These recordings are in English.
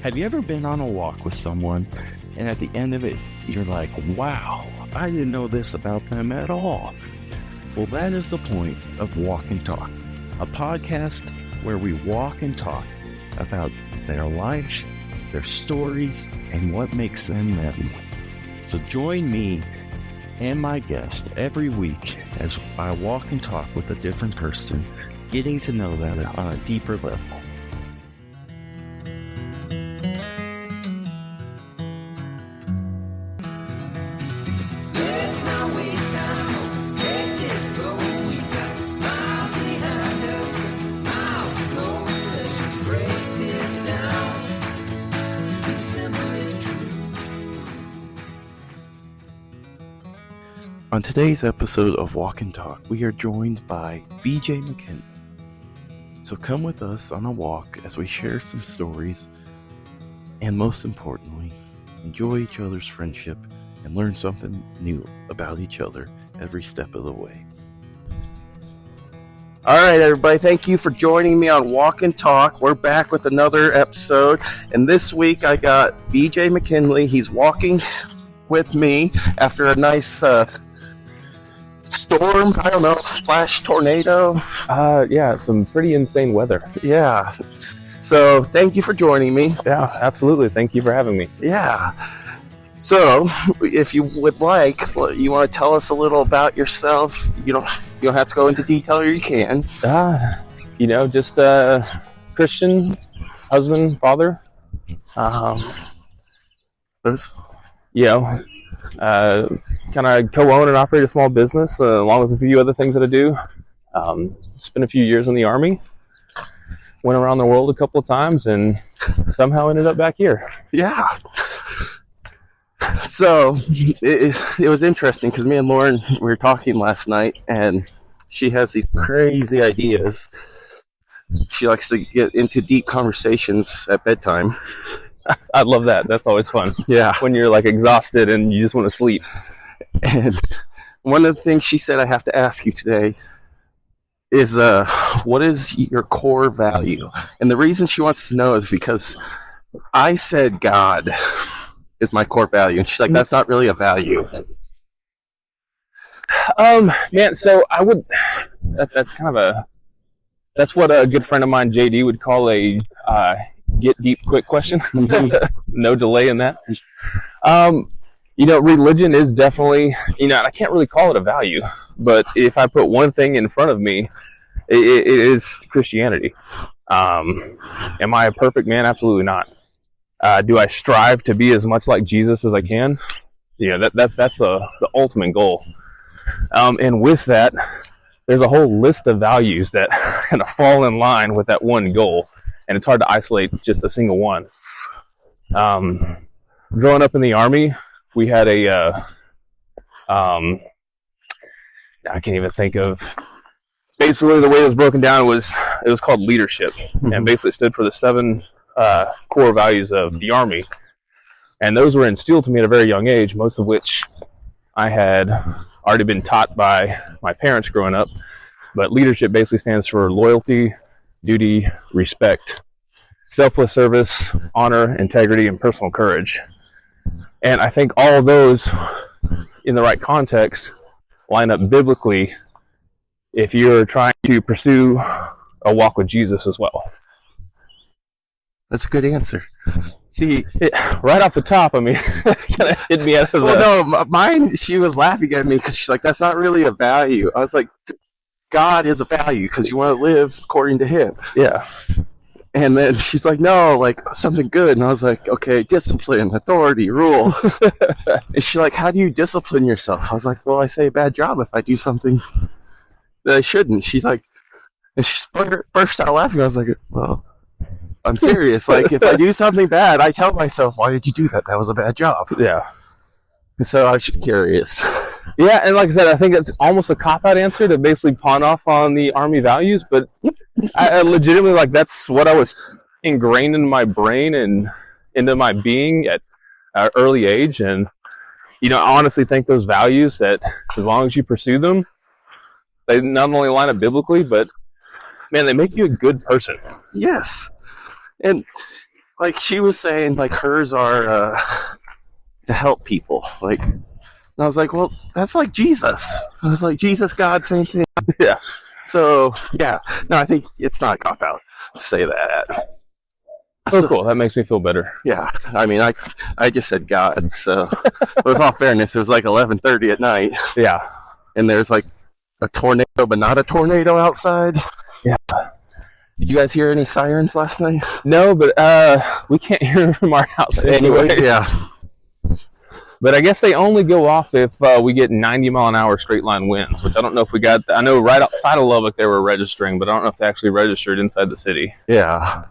Have you ever been on a walk with someone and at the end of it, you're like, wow, I didn't know this about them at all? Well, that is the point of Walk and Talk, a podcast where we walk and talk about their lives, their stories, and what makes them them. So join me and my guest every week as I walk and talk with a different person, getting to know them on a deeper level. On today's episode of Walk and Talk, we are joined by BJ McKinley. So come with us on a walk as we share some stories and, most importantly, enjoy each other's friendship and learn something new about each other every step of the way. All right, everybody, thank you for joining me on Walk and Talk. We're back with another episode, and this week I got BJ McKinley. He's walking with me after a nice storm, I don't know, flash tornado. Yeah, some pretty insane weather. Yeah. So thank you for joining me. Yeah, absolutely. Thank you for having me. Yeah. So if you would like, you want to tell us a little about yourself? You don't have to go into detail, or you can. Just a Christian husband, father. Kind of co-own and operate a small business along with a few other things that I do. Spent a few years in the Army, went around the world a couple of times, and somehow ended up back here. Yeah. So it was interesting because me and Lauren, we were talking last night, and she has these crazy ideas. She likes to get into deep conversations at bedtime. I love that. That's always fun. Yeah. When you're like exhausted and you just want to sleep. And one of the things she said I have to ask you today is what is your core value? And the reason she wants to know is because I said God is my core value. And she's like, that's not really a value. So I would, that's what a good friend of mine, JD, would call a get deep quick question. No delay in that. Religion is definitely, I can't really call it a value, but if I put one thing in front of me, it is Christianity. Am I a perfect man? Absolutely not. Do I strive to be as much like Jesus as I can? Yeah, that's the ultimate goal. And with that, there's a whole list of values that kind of fall in line with that one goal. And it's hard to isolate just a single one. Growing up in the Army, we had I can't even think of, basically the way it was broken down was, it was called leadership, and basically stood for the 7 core values of the Army. And those were instilled to me at a very young age, most of which I had already been taught by my parents growing up. But leadership basically stands for loyalty, duty, respect, selfless service, honor, integrity, and personal courage. And I think all of those, in the right context, line up biblically if you're trying to pursue a walk with Jesus as well. That's a good answer. See, right off the top, I mean, kind of hit me out of the... Well, no, mine, she was laughing at me because she's like, that's not really a value. I was like, God is a value because you want to live according to Him. Yeah. And then she's like, no, like something good. And I was like, okay, discipline, authority, rule. And she's like, how do you discipline yourself? I was like, well, I say a bad job if I do something that I shouldn't. She's like, and she burst out laughing. I was like, well, I'm serious. Like, if I do something bad, I tell myself, why did you do that? That was a bad job. Yeah. And so I was just curious. Yeah, and like I said, I think it's almost a cop-out answer to basically pawn off on the Army values, but I legitimately, that's what I was ingrained in my brain and into my being at an early age. And, I honestly think those values, that as long as you pursue them, they not only line up biblically, but, man, they make you a good person. Yes. And like she was saying, like hers are to help people. Like, and I was like, well, that's like Jesus. I was like, Jesus, God, same thing. Yeah. So yeah, no, I think it's not a cop out to say that. Oh, So, cool. That makes me feel better. yeah, I mean, I just said God. So with all fairness, it was like 11:30 at night. Yeah. And there's like a tornado, but not a tornado outside. Yeah. Did you guys hear any sirens last night? No, but we can't hear them from our house Anyway, yeah. But I guess they only go off if we get 90-mile-an-hour straight line winds, which I don't know if we got. I know right outside of Lubbock they were registering, but I don't know if they actually registered inside the city. Yeah.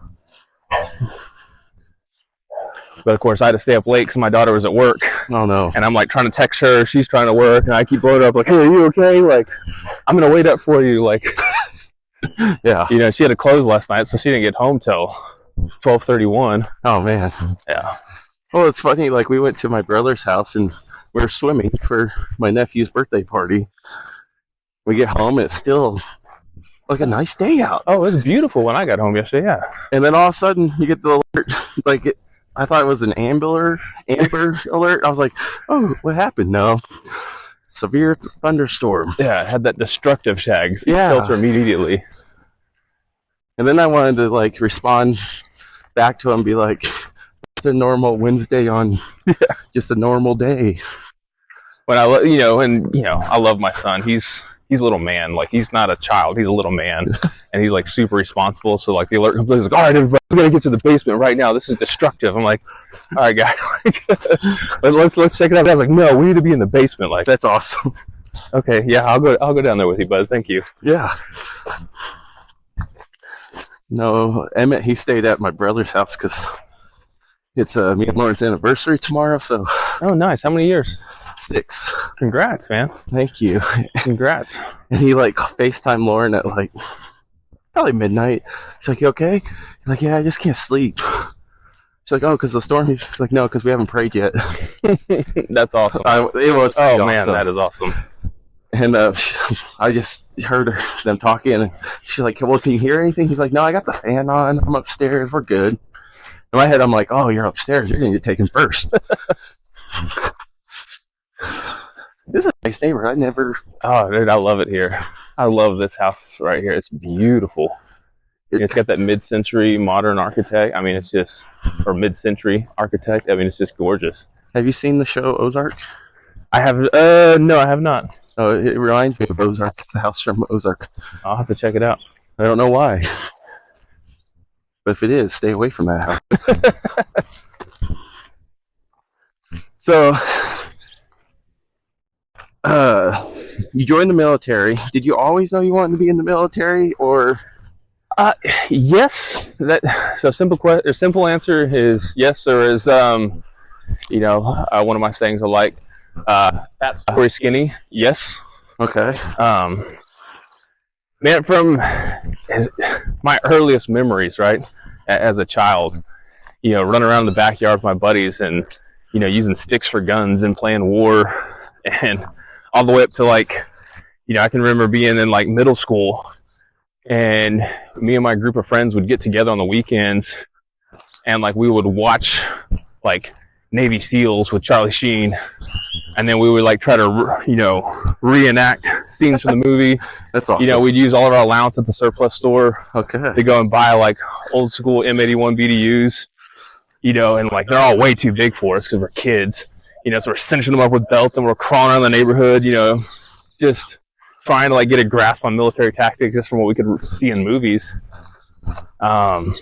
But of course, I had to stay up late because my daughter was at work. Oh no. And I'm like trying to text her. She's trying to work, and I keep blowing up like, "Hey, are you okay? Like, I'm gonna wait up for you." Like, yeah. you know, she had to close last night, so she didn't get home till 12:31. Oh man. Yeah. Well, it's funny. Like we went to my brother's house and we were swimming for my nephew's birthday party. We get home and it's still like a nice day out. Oh, it was beautiful when I got home yesterday. Yeah. And then all of a sudden you get the alert. Like I thought it was an amber alert. I was like, oh, what happened? No. Severe thunderstorm. Yeah, it had that destructive tag. Yeah. Filter immediately. And then I wanted to like respond back to him and be like, it's a normal Wednesday on just a normal day. When I I love my son. He's a little man. Like, he's not a child. He's a little man, and he's like super responsible. So like the alert comes, he's like, all right, everybody, we're gonna get to the basement right now. This is destructive. I'm like, all right, guys, but let's check it out. I was like, no, we need to be in the basement. Like, That's awesome. okay, yeah, I'll go down there with you, bud. Thank you. Yeah. No, Emmett, he stayed at my brother's house because it's me and Lauren's anniversary tomorrow. So Oh, nice. How many years? 6. Congrats, man. Thank you. Congrats. And he like FaceTime Lauren at like probably midnight. She's like, you okay? He's like, yeah, I just can't sleep. She's like, oh, because the storm. She's like, no, because we haven't prayed yet. That's awesome. It was Oh pretty man, awesome. that is awesome. And I just heard them talking, and she's like, well, can you hear anything? He's like, no, I got the fan on. I'm upstairs. We're good. In my head, I'm like, oh, you're upstairs. You're going to get taken first. This is a nice neighborhood. I never... Oh, dude, I love it here. I love this house right here. It's beautiful. It's got that mid-century modern architect. I mean, it's just... Or mid-century architect. I mean, it's just gorgeous. Have you seen the show Ozark? I have... No, I have not. Oh, it reminds me of Ozark. The house from Ozark. I'll have to check it out. I don't know why. But if it is, stay away from that house. So... you joined the military. Did you always know you wanted to be in the military, or? Yes. So simple answer is yes, or is one of my sayings I like. Fat, story, skinny. Yes. Okay. Man, from my earliest memories, right, as a child, running around the backyard with my buddies and using sticks for guns and playing war, and all the way up to I can remember being in middle school, and me and my group of friends would get together on the weekends, and we would watch Navy SEALs with Charlie Sheen, and then we would try to reenact scenes from the movie. That's awesome. We'd use all of our allowance at the surplus store Okay. to go and buy old school M81 BDUs, and they're all way too big for us because we're kids. So we're cinching them up with belts and we're crawling around the neighborhood, just trying to get a grasp on military tactics just from what we could see in movies. And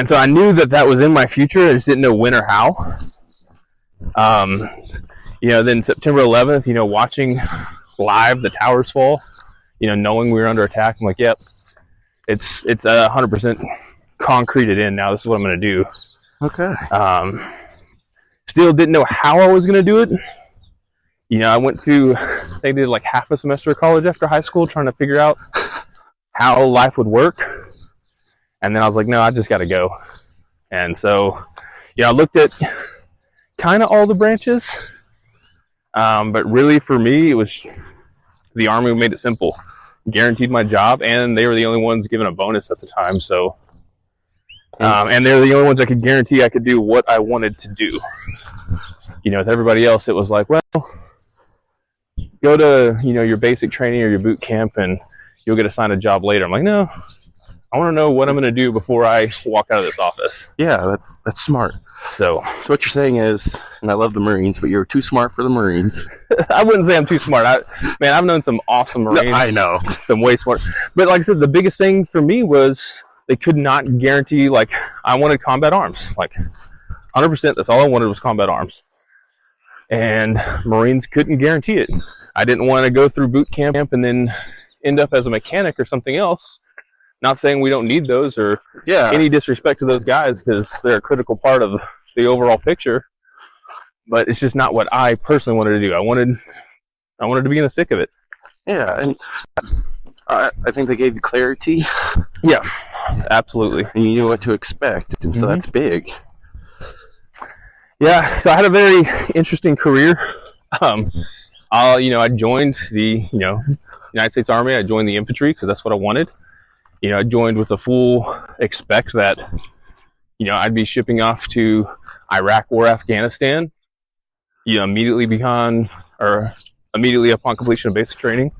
so I knew that was in my future. I just didn't know when or how. Then September 11th, watching live the towers fall, knowing we were under attack, I'm like, yep, it's 100% concreted in now. This is what I'm going to do. Okay. Still didn't know how I was going to do it. I went to, I think I did half a semester of college after high school trying to figure out how life would work. And then I was like, no, I just got to go. And so, I looked at kind of all the branches. But really for me, it was the Army made it simple. Guaranteed my job, and they were the only ones given a bonus at the time. So And they're the only ones that could guarantee I could do what I wanted to do. With everybody else, it was like, well, go to, your basic training or your boot camp and you'll get assigned a job later. I'm like, no, I want to know what I'm going to do before I walk out of this office. Yeah, that's smart. So what you're saying is, and I love the Marines, but you're too smart for the Marines. I wouldn't say I'm too smart. I've known some awesome Marines. No, I know. Some way smart. But like I said, the biggest thing for me was they could not guarantee, like, I wanted combat arms. Like, 100%, that's all I wanted was combat arms. And Marines couldn't guarantee it. I didn't want to go through boot camp and then end up as a mechanic or something else. Not saying we don't need those or any disrespect to those guys, because they're a critical part of the overall picture. But it's just not what I personally wanted to do. I wanted to be in the thick of it. Yeah, and I think they gave you clarity. Yeah, absolutely. And you knew what to expect, and so that's big. Yeah, so I had a very interesting career. I joined the United States Army. I joined the infantry because that's what I wanted. I joined with the full expect that I'd be shipping off to Iraq or Afghanistan. Immediately upon completion of basic training.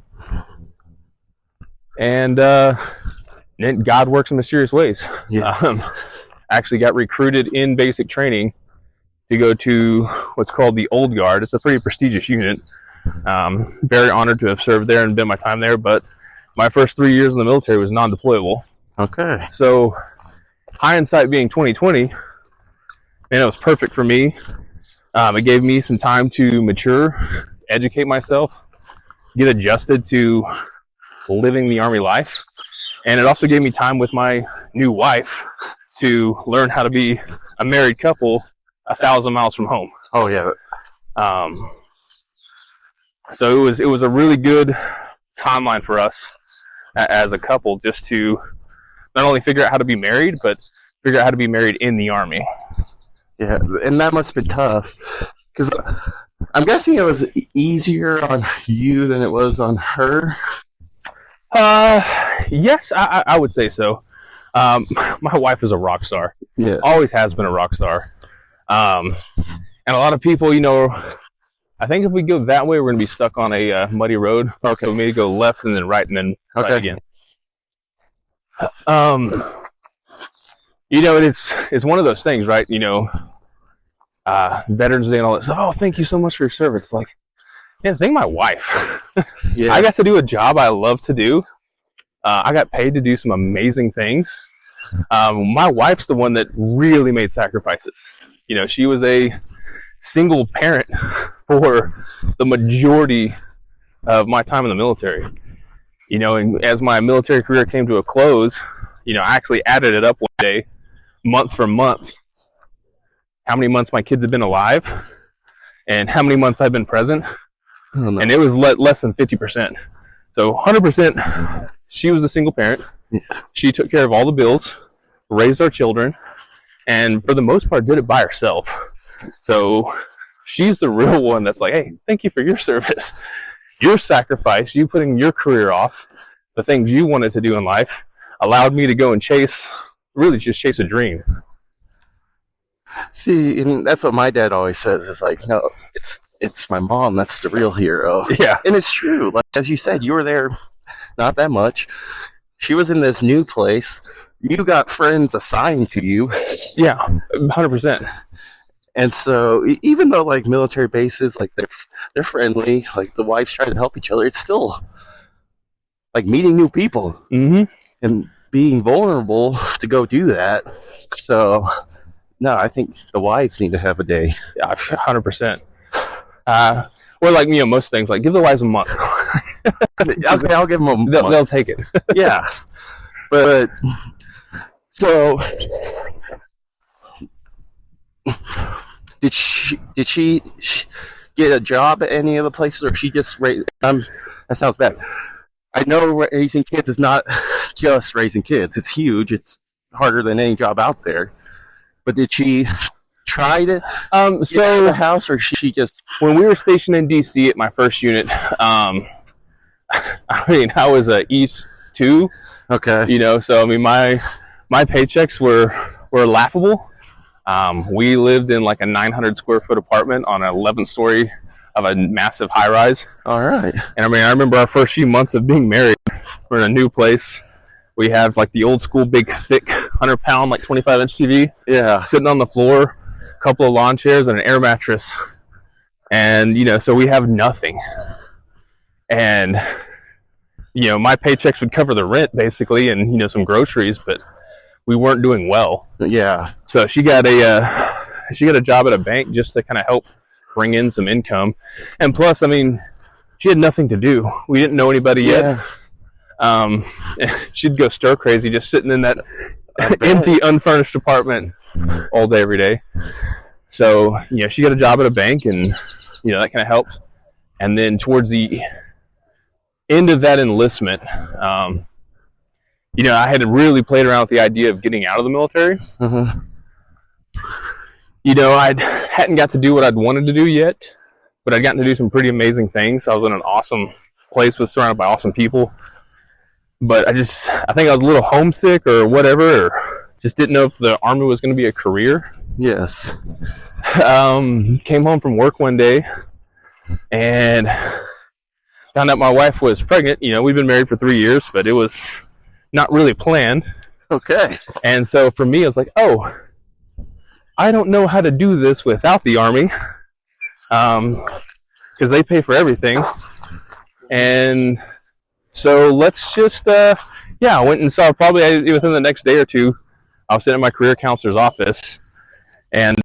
And then God works in mysterious ways. Yes. Actually got recruited in basic training to go to what's called the Old Guard. It's a pretty prestigious unit. Very honored to have served there and been my time there, but my first 3 years in the military was non-deployable. Okay. So hindsight being 2020, and it was perfect for me. It gave me some time to mature, educate myself, get adjusted to living the Army life. And it also gave me time with my new wife to learn how to be a married couple 1,000 miles from home. Oh, yeah. So it was a really good timeline for us as a couple, just to not only figure out how to be married, but figure out how to be married in the Army. Yeah, and that must have been tough, because I'm guessing it was easier on you than it was on her. Yes, I would say so. My wife is a rock star. Yeah, always has been a rock star. And a lot of people, I think if we go that way, we're going to be stuck on a muddy road. Okay. So we may go left and then right and then right again. It's one of those things, right? Veterans Day and all that stuff. Oh, thank you so much for your service. Like, man, thank my wife. Yes. I got to do a job I love to do. I got paid to do some amazing things. My wife's the one that really made sacrifices. She was a single parent for the majority of my time in the military. And as my military career came to a close, I actually added it up one day, month for month, how many months my kids have been alive and how many months I've been present. Oh, no. And it was less than 50%. So 100%, she was a single parent. Yeah. She took care of all the bills, raised our children, and for the most part did it by herself. So she's the real one that's like, hey, thank you for your service. Your sacrifice, you putting your career off, the things you wanted to do in life, allowed me to go and chase a dream. See, and that's what my dad always says. It's like, no, it's my mom that's the real hero. Yeah. And it's true. Like, as you said, you were there not that much. She was in this new place. You got friends assigned to you. Yeah, 100%. And so even though like military bases, like they're friendly, like the wives try to help each other, it's still like meeting new people and being vulnerable to go do that. So no, I think the wives need to have a day. Yeah, 100%. Or like, most things, like give the wives a month. Okay, I'll give them a month. They'll take it. Yeah. But so did she get a job at any of the places, or she just raised? That sounds bad. I know raising kids is not just raising kids. It's huge. It's harder than any job out there. But did she try to get out of the house, or she just? When we were stationed in DC at my first unit, I was a E2. Okay. So my paychecks were were laughable. We lived in like a 900 square foot apartment on an 11th story of a massive high rise. All right. And I mean, I remember our first few months of being married. We're in a new place. We have like the old school, big, thick, 100-pound, like 25-inch TV. Yeah. Sitting on the floor, a couple of lawn chairs, and an air mattress. And, you know, so we have nothing. And, you know, my paychecks would cover the rent basically and, you know, some groceries, but we weren't doing well. Yeah. So she got a job at a bank just to kind of help bring in some income. And plus, I mean, she had nothing to do. We didn't know anybody yet. She'd go stir crazy just sitting in that empty, unfurnished apartment all day, every day. So, you know, she got a job at a bank and, you know, that kind of helped. And then towards the end of that enlistment, you know, I had really played around with the idea of getting out of the military. Uh-huh. You know, I hadn't got to do what I'd wanted to do yet, but I'd gotten to do some pretty amazing things. I was in an awesome place, was surrounded by awesome people. But I think I was a little homesick or whatever, or just didn't know if the Army was going to be a career. Yes. Came home from work one day and found out my wife was pregnant. You know, we'd been married for 3 years, but it was not really planned. Okay. And so for me, I was like, oh, I don't know how to do this without the Army, because they pay for everything. And so let's just, I went and saw probably within the next day or two, I was sitting in my career counselor's office and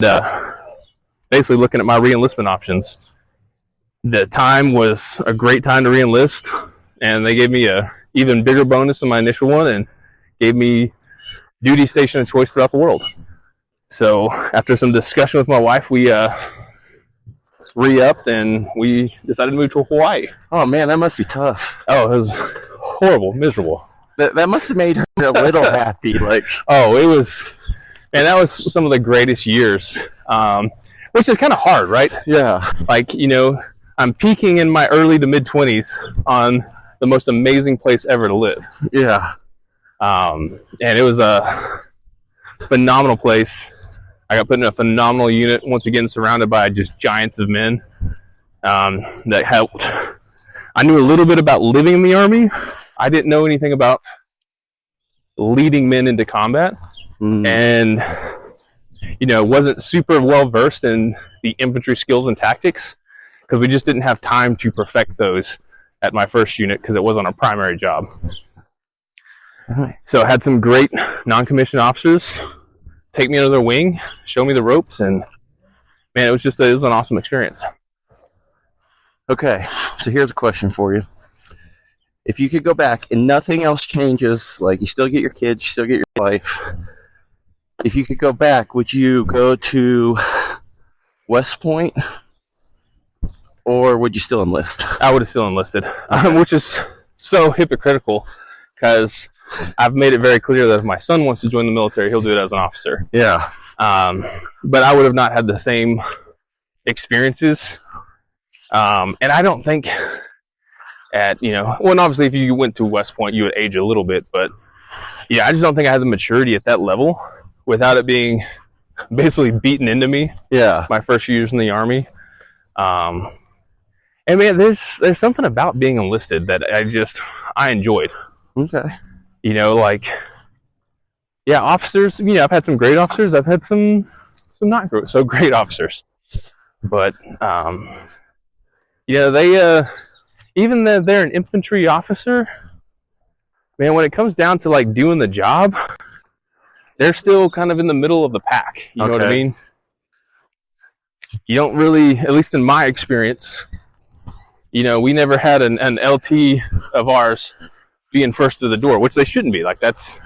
basically looking at my re-enlistment options. The time was a great time to re-enlist, and they gave me a even bigger bonus than my initial one and gave me duty station of choice throughout the world. So after some discussion with my wife, we re-upped and we decided to move to Hawaii. Oh man, that must be tough. Oh, it was horrible, miserable. That must have made her a little happy. Like, oh, it was, and that was some of the greatest years, which is kind of hard, right? Yeah. Like, you know, I'm peaking in my early to mid 20s on the most amazing place ever to live. Yeah. And it was a phenomenal place. I got put in a phenomenal unit once again, surrounded by just giants of men that helped. I knew a little bit about living in the Army. I didn't know anything about leading men into combat. And, you know, wasn't super well versed in the infantry skills and tactics because we just didn't have time to perfect those at my first unit because it wasn't our primary job. So I had some great non-commissioned officers take me under their wing, show me the ropes, and man, it was an awesome experience. Okay, so here's a question for you. If you could go back and nothing else changes, like you still get your kids, you still get your wife, if you could go back, would you go to West Point or would you still enlist? I would have still enlisted, which is so hypocritical because I've made it very clear that if my son wants to join the military, he'll do it as an officer. Yeah. But I would have not had the same experiences. And I don't think obviously if you went to West Point, you would age a little bit, but yeah, I just don't think I had the maturity at that level without it being basically beaten into me. Yeah. My first few years in the Army. And man, there's something about being enlisted that I enjoyed. Okay. You know, like, yeah, officers, you know, I've had some great officers. I've had some not so great officers. But, you know, they, even though they're an infantry officer, man, when it comes down to like doing the job, they're still kind of in the middle of the pack. You know what I mean? You don't really, at least in my experience, you know, we never had an LT of ours being first to the door, which they shouldn't be. Like, that's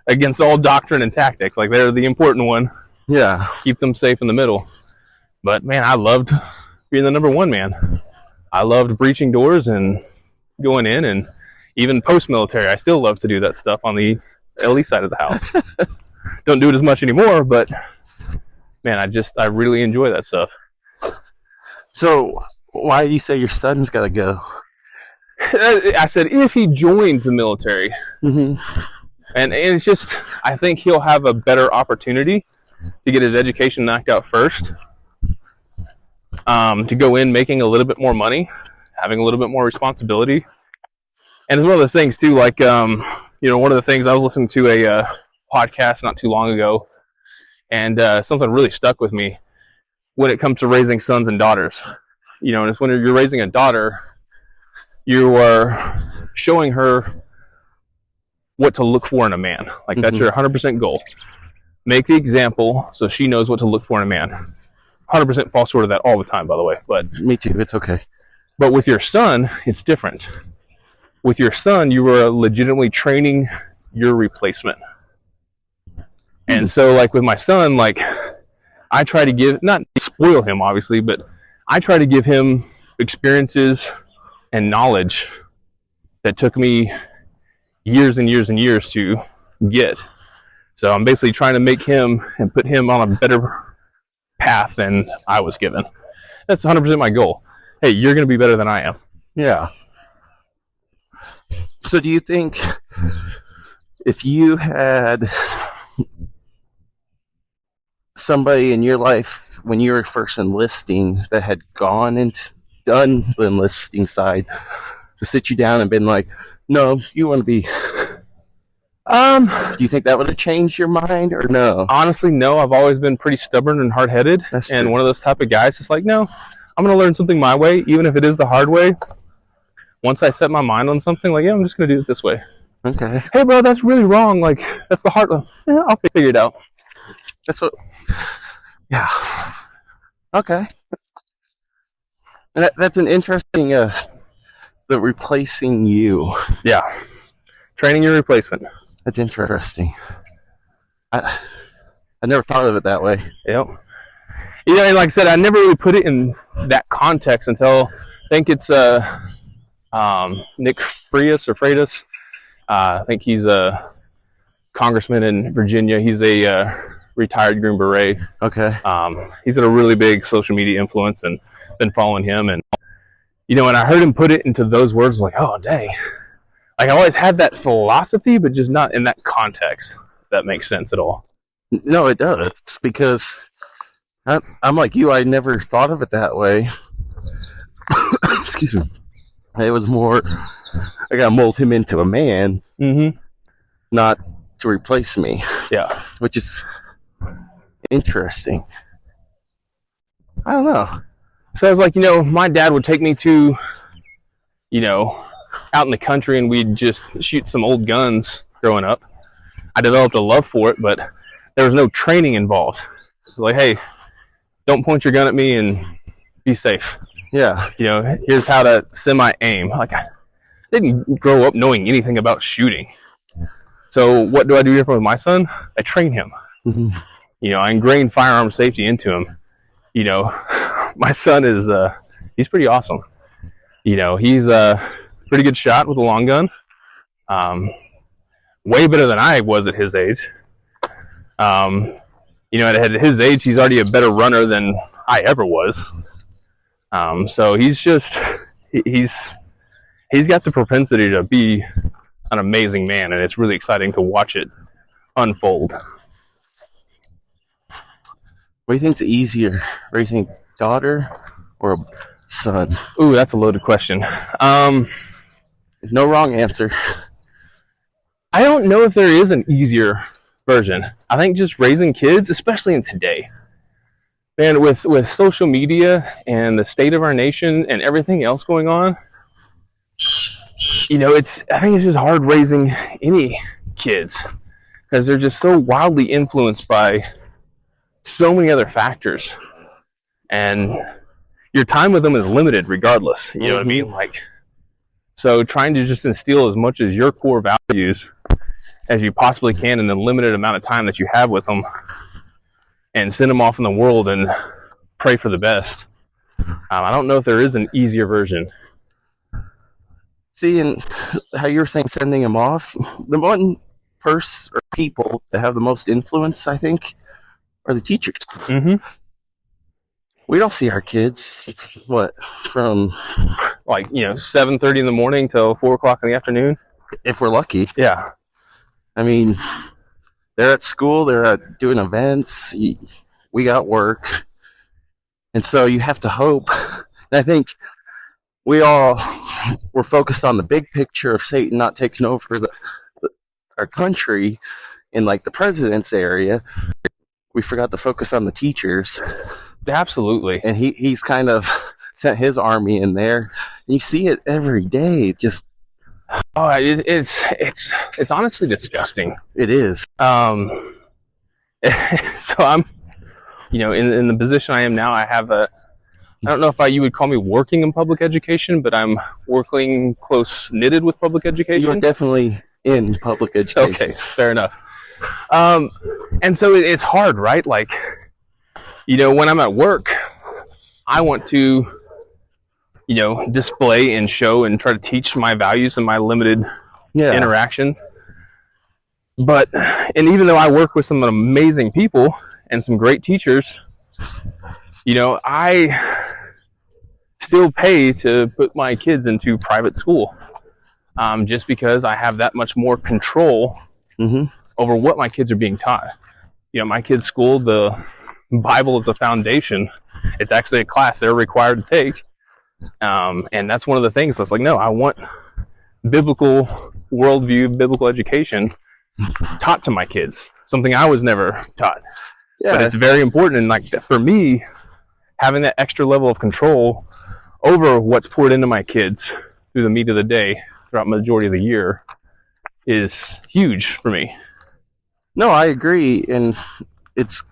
against all doctrine and tactics. Like, they're the important one. Yeah. Keep them safe in the middle. But, man, I loved being the number one man. I loved breaching doors and going in, and even post-military, I still love to do that stuff on the LE side of the house. Don't do it as much anymore, but, man, I really enjoy that stuff. So, why do you say your son's got to go? I said, if he joins the military, And it's just, I think he'll have a better opportunity to get his education knocked out first, to go in making a little bit more money, having a little bit more responsibility. And it's one of those things too, like, one of the things I was listening to a podcast not too long ago, and something really stuck with me when it comes to raising sons and daughters. And it's when you're raising a daughter, you are showing her what to look for in a man. Like, that's your 100% goal. Make the example so she knows what to look for in a man. 100% fall short of that all the time, by the way. But me too. It's okay. But with your son, it's different. With your son, you are legitimately training your replacement. And so, like, with my son, like, I try to give, not spoil him, obviously, but I try to give him experiences and knowledge that took me years and years and years to get. So I'm basically trying to make him and put him on a better path than I was given. That's 100% my goal. Hey, you're going to be better than I am. Yeah. So do you think if you had somebody in your life when you were first enlisting that had gone and done the enlisting side to sit you down and been like, no, you want to be, do you think that would have changed your mind or no? Honestly, no. I've always been pretty stubborn and hard-headed. That's and true. One of those type of guys that's like, no, I'm going to learn something my way, even if it is the hard way. Once I set my mind on something, like, yeah, I'm just going to do it this way. Okay. Hey, bro, that's really wrong. Like, that's the hard one. Yeah, I'll figure it out. That's what, yeah. Okay. And that's an interesting, the replacing you. Yeah. Training your replacement. That's interesting. I never thought of it that way. Yep. And like I said, I never really put it in that context until I think it's Nick Freitas. I think he's a congressman in Virginia. He's a retired Green Beret. Okay. He's had a really big social media influence and been following him. And, when I heard him put it into those words, like, oh, dang. Like, I always had that philosophy, but just not in that context, if that makes sense at all. No, it does, because I'm like you. I never thought of it that way. Excuse me. It was more, I got to mold him into a man, not to replace me. Yeah. Which is interesting. I don't know. So I was like, my dad would take me to, out in the country, and we'd just shoot some old guns growing up. I developed a love for it, but there was no training involved. Like, hey, don't point your gun at me and be safe. Yeah. Here's how to semi-aim. Like, I didn't grow up knowing anything about shooting. So what do I do here with my son? I train him. I ingrain firearm safety into him. My son is, he's pretty awesome. He's a pretty good shot with a long gun. Way better than I was at his age. At his age, he's already a better runner than I ever was. So he's got the propensity to be an amazing man, and it's really exciting to watch it unfold. What do you think's easier? Raising daughter or a son? Ooh, that's a loaded question. No wrong answer. I don't know if there is an easier version. I think just raising kids, especially in today, man, with social media and the state of our nation and everything else going on, I think it's just hard raising any kids because they're just so wildly influenced by so many other factors, and your time with them is limited regardless. You know what I mean? Like, so trying to just instill as much as your core values as you possibly can in the limited amount of time that you have with them, and send them off in the world and pray for the best. I don't know if there is an easier version. See, and how you were saying sending them off, the one person or people that have the most influence, I think, are the teachers. We don't see our kids, from 7:30 in the morning till 4 o'clock in the afternoon, if we're lucky. Yeah. I mean, they're at school, they're doing events, we got work. And so you have to hope. And I think we're focused on the big picture of Satan not taking over our country in like the president's area. We forgot to focus on the teachers. Absolutely. And he's kind of sent his army in there. And you see it every day. Just it's honestly disgusting. It is. So I'm, in the position I am now, I don't know if you would call me working in public education, but I'm working close knitted with public education. You're definitely in public education. Okay, fair enough. And so it's hard, right? Like, when I'm at work, I want to, display and show and try to teach my values and my limited interactions. And even though I work with some amazing people and some great teachers, I still pay to put my kids into private school, just because I have that much more control over what my kids are being taught. My kids' school, the Bible is a foundation. It's actually a class they're required to take. And that's one of the things that's like, no, I want biblical worldview, biblical education taught to my kids, something I was never taught. Yeah. But it's very important. And like for me, having that extra level of control over what's poured into my kids through the meat of the day throughout the majority of the year is huge for me. No, I agree. And it's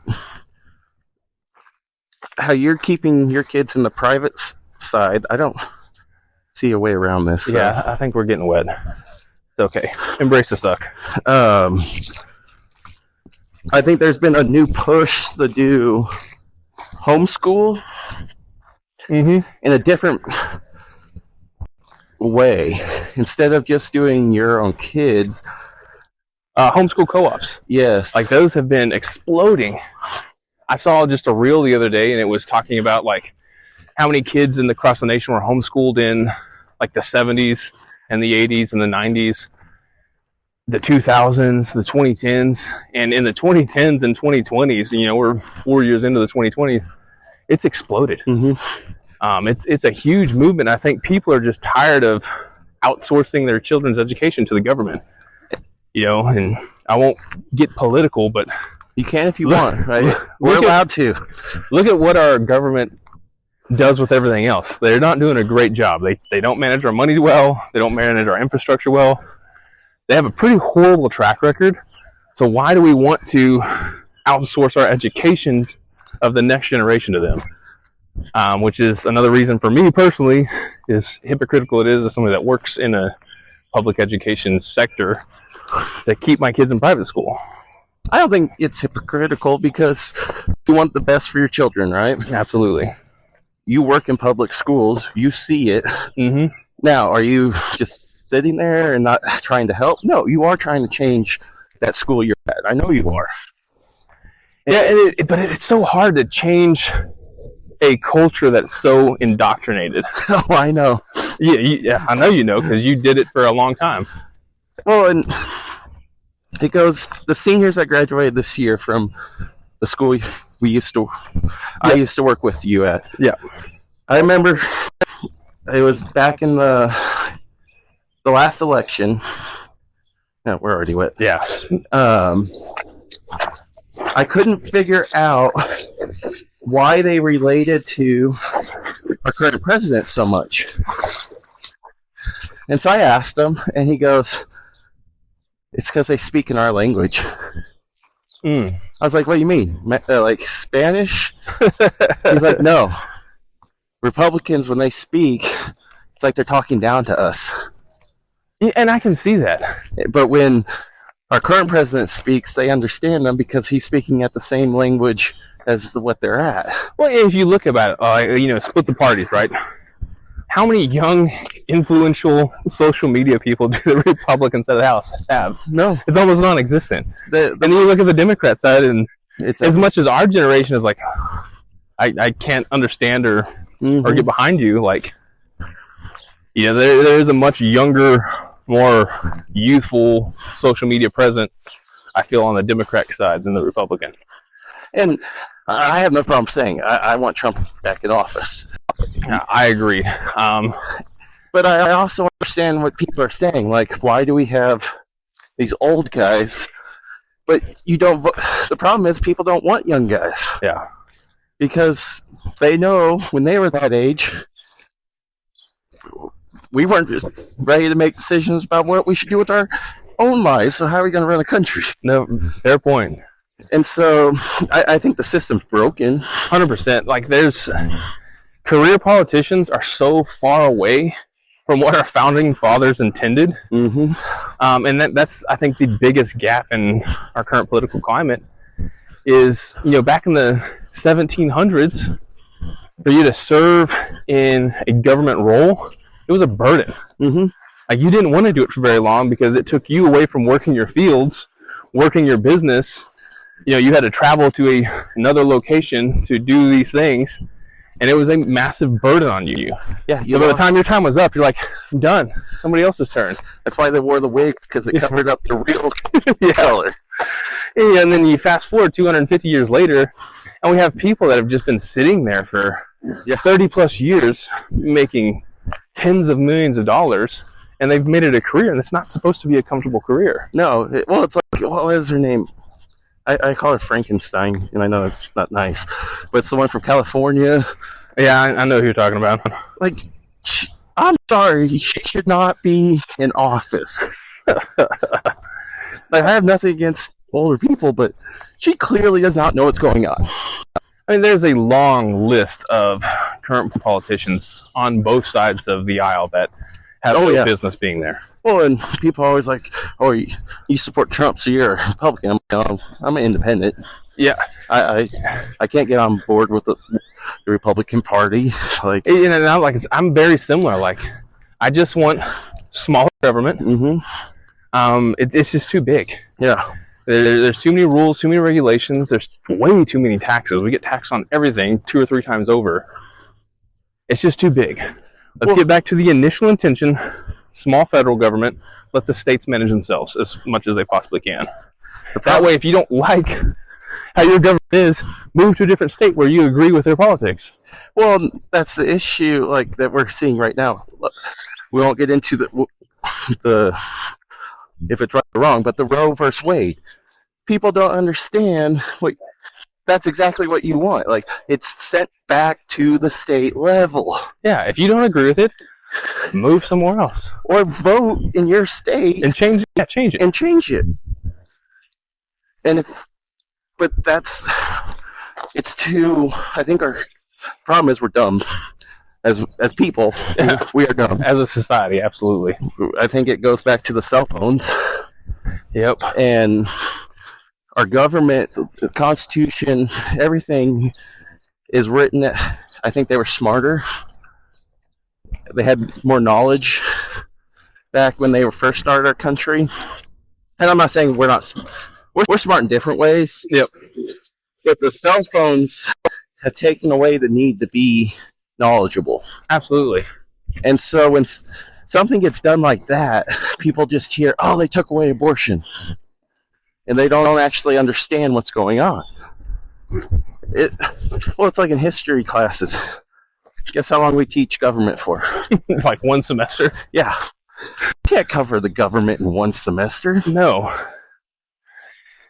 how you're keeping your kids in the private side. I don't see a way around this. Yeah, I think we're getting wet. It's okay. Embrace the suck. I think there's been a new push to do homeschool in a different way. Instead of just doing your own kids. Homeschool co-ops. Yes. Like those have been exploding. I saw just a reel the other day and it was talking about like how many kids across the nation were homeschooled in like the 70s and the 80s and the 90s, the 2000s, the 2010s. And in the 2010s and 2020s, we're 4 years into the 2020s, it's exploded. It's a huge movement. I think people are just tired of outsourcing their children's education to the government. And I won't get political, but you can if you want, right? We're allowed to. Look at what our government does with everything else. They're not doing a great job. They don't manage our money well. They don't manage our infrastructure well. They have a pretty horrible track record. So why do we want to outsource our education of the next generation to them? Which is another reason for me personally, is hypocritical it is as somebody that works in a public education sector, to keep my kids in private school. I don't think it's hypocritical because you want the best for your children, right? Absolutely. You work in public schools, you see it. Now, are you just sitting there and not trying to help? No, you are trying to change that school you're at. I know you are. Yeah, but it's so hard to change a culture that's so indoctrinated. Oh, I know. Yeah, I know you know because you did it for a long time. Well, and it goes, the seniors that graduated this year from the school I used to work with you at. Yeah. I remember it was back in the last election. No, we're already wet. Yeah. I couldn't figure out why they related to our current president so much. And so I asked him, and he goes, it's because they speak in our language. I was like, what do you mean? Like Spanish? He's like, no. Republicans, when they speak, it's like they're talking down to us. Yeah, and I can see that. But when our current president speaks, they understand him because he's speaking at the same language as what they're at. Well, if you look about it, split the parties, right? How many young, influential social media people do the Republicans at the House have? No. It's almost non-existent. And you look at the Democrat side, and it's as much as our generation is like, I can't understand or get behind you, like, there is a much younger more youthful social media presence, I feel, on the Democratic side than the Republican. And I have no problem saying I want Trump back in office. I agree. But I also understand what people are saying. Like, why do we have these old guys? But you don't vote. The problem is people don't want young guys. Yeah. Because they know when they were that age, we weren't ready to make decisions about what we should do with our own lives. So how are we going to run a country? No, fair point. And so I think the system's broken. 100%. Like, there's career politicians are so far away from what our founding fathers intended. Mm-hmm. And that's, I think, the biggest gap in our current political climate is, back in the 1700s, for you to serve in a government role, it was a burden. Mm-hmm. Like, you didn't want to do it for very long because it took you away from working your fields, working your business. You had to travel to another location to do these things, and it was a massive burden on you. Yeah. So by the time your time was up, you're like, I'm done. Somebody else's turn. That's why they wore the wigs, because it covered up the real color. Yeah, and then you fast forward 250 years later, and we have people that have just been sitting there for 30 plus years making tens of millions of dollars, and they've made it a career, and it's not supposed to be a comfortable career. No. It's like, what was her name? I call her Frankenstein, and I know it's not nice, but it's the one from California. Yeah, I know who you're talking about. Like, I'm sorry, she should not be in office. Like, I have nothing against older people, but she clearly does not know what's going on. I mean, there's a long list of current politicians on both sides of the aisle that have no business being there. Well, and people are always like, "Oh, you support Trump, so you're a Republican." I'm an independent. Yeah, I can't get on board with the Republican Party. Like, I'm very similar. Like, I just want smaller government. Mm-hmm. It's just too big. Yeah. There's too many rules, too many regulations. There's way too many taxes. We get taxed on everything 2 or 3 times over. It's just too big. Let's get back to the initial intention. Small federal government, let the states manage themselves as much as they possibly can. That way, if you don't like how your government is, move to a different state where you agree with their politics. Well, that's the issue, like, that we're seeing right now. We won't get into the if it's right or wrong, but the Roe versus Wade. People don't understand that's exactly what you want. Like, it's sent back to the state level. Yeah, if you don't agree with it, move somewhere else, or vote in your state and change it. Yeah, change it and change it. But it's too. I think our problem is we're dumb as people. Yeah. We are dumb as a society. Absolutely. I think it goes back to the cell phones. Yep. And our government, the Constitution, everything is written. I think they were smarter. They had more knowledge back when they first started our country. And I'm not saying we're not. We're smart in different ways. Yep. But the cell phones have taken away the need to be knowledgeable. Absolutely. And so when something gets done like that, people just hear, "Oh, they took away abortion," and they don't actually understand what's going on. It's like in history classes. Guess how long we teach government for? Like 1 semester? Yeah. You can't cover the government in 1 semester. No.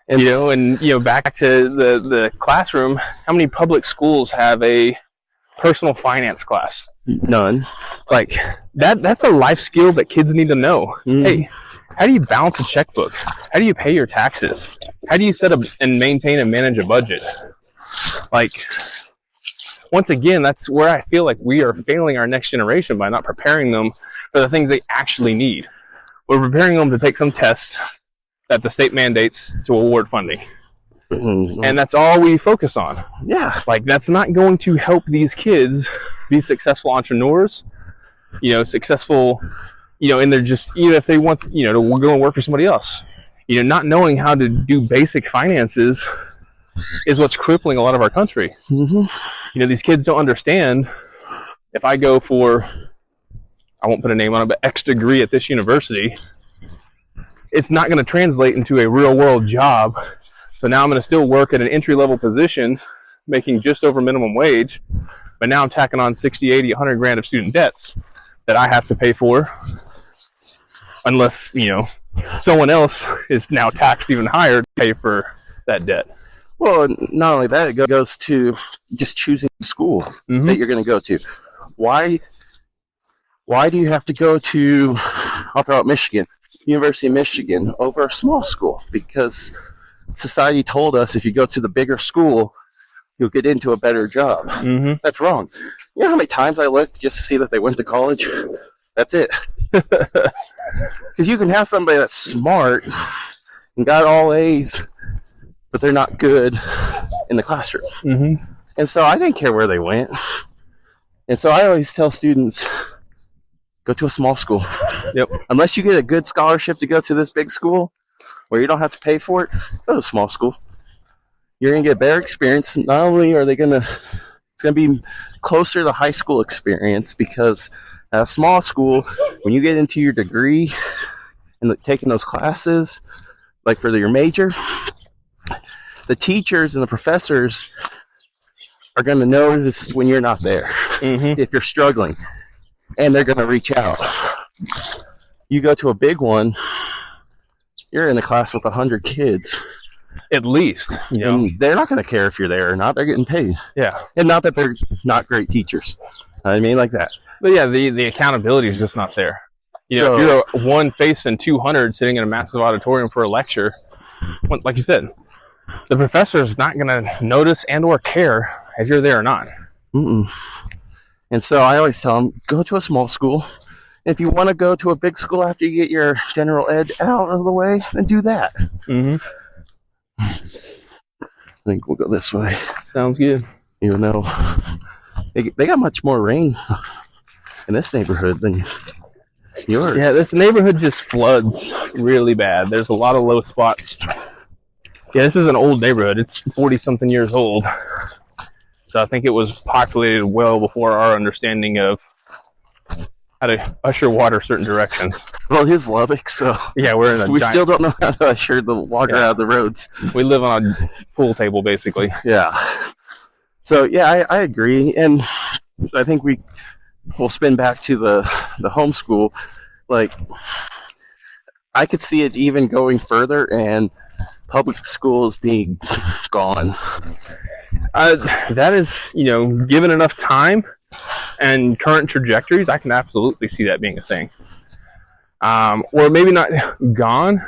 And back to the classroom, how many public schools have a personal finance class? None. Like, that's a life skill that kids need to know. Hey, how do you balance a checkbook? How do you pay your taxes? How do you set up and maintain and manage a budget? Like, once again, that's where I feel like we are failing our next generation by not preparing them for the things they actually need. We're preparing them to take some tests that the state mandates to award funding. And that's all we focus on. Yeah. Like, that's not going to help these kids be successful entrepreneurs, successful, and they're just, if they want, to go and work for somebody else. Not knowing how to do basic finances is what's crippling a lot of our country. Mm-hmm. These kids don't understand, if I go for I won't put a name on it, but X degree at this university, it's not going to translate into a real world job. So now I'm going to still work at an entry level position, making just over minimum wage, but now I'm tacking on 60, 80, 100 grand of student debts that I have to pay for, unless, you know, someone else is now taxed even higher to pay for that debt. Well, not only that, it goes to just choosing the school that you're going to go to. Why do you have to go to, I'll throw out Michigan, University of Michigan, over a small school? Because society told us if you go to the bigger school, you'll get into a better job. That's wrong. You know how many times I looked just to see that they went to college? That's it. Because you can have somebody that's smart and got all A's, but they're not good in the classroom. And so I didn't care where they went. And so I always tell students, go to a small school. Unless you get a good scholarship to go to this big school where you don't have to pay for it, go to a small school. You're going to get better experience. Not only are they it's going to be closer to high school experience, because at a small school, when you get into your degree and taking those classes, like for your major, the teachers and the professors are going to notice when you're not there, if you're struggling, and they're going to reach out. You go to a big one, you're in a class with 100 kids. At least, you know. And they're not going to care if you're there or not. They're getting paid. Yeah. And not that they're not great teachers. I mean, like that. But yeah, the accountability is just not there. You know, if you're one face in 200 sitting in a massive auditorium for a lecture, like you said, the professor is not going to notice and or care if you're there or not. And so I always tell them, go to a small school. If you want to go to a big school after you get your general ed out of the way, then do that. I think we'll go this way. Sounds good. Even though they got much more rain in this neighborhood than yours. Yeah, this neighborhood just floods really bad. There's a lot of low spots. Yeah, this is an old neighborhood. It's 40-something years old. So I think it was populated well before our understanding of how to usher water certain directions. Well, it is Lubbock, so yeah, we still don't know how to usher the water out of the roads. We live on a pool table, basically. Yeah. So yeah, I agree, and I think we'll spin back to the homeschool. Like, I could see it even going further and public schools being gone. That is, you know, given enough time and current trajectories, I can absolutely see that being a thing. Or maybe not gone,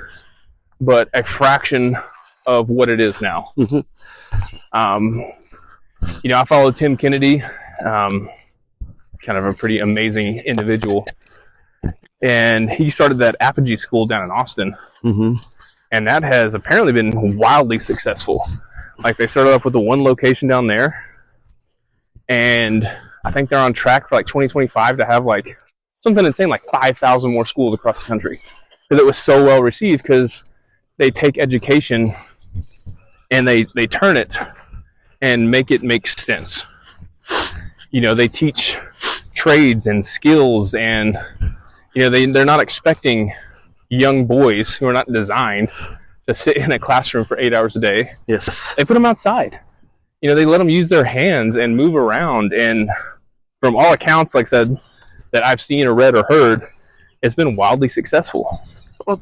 but a fraction of what it is now. You know, I follow Tim Kennedy, kind of a pretty amazing individual. And he started that Apogee school down in Austin. And that has apparently been wildly successful. Like, they started off with the one location down there. And I think they're on track for like 2025 to have like something insane, like 5,000 more schools across the country. Because it was so well received, because they take education and they turn it and make it make sense. You know, they teach trades and skills, and you know, they're not expecting young boys who are not designed to sit in a classroom for 8 hours a day. Yes. They put them outside. You know, they let them use their hands and move around, and from all accounts, like I said, that I've seen or read or heard, it's been wildly successful. Well,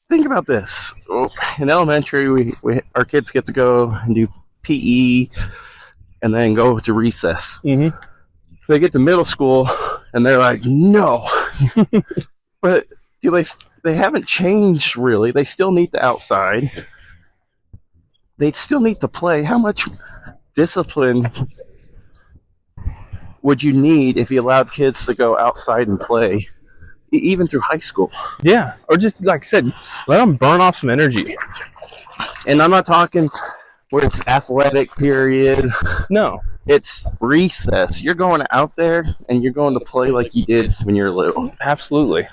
think about this. In elementary, our kids get to go and do PE and then go to recess. They get to middle school and they're like, no. But they haven't changed really. They still need the outside. They still need to play. How much discipline would you need if you allowed kids to go outside and play, even through high school? Yeah, or just, like I said, let them burn off some energy. And I'm not talking where it's athletic period. No. It's recess. You're going out there and you're going to play like you did when you were little. Absolutely.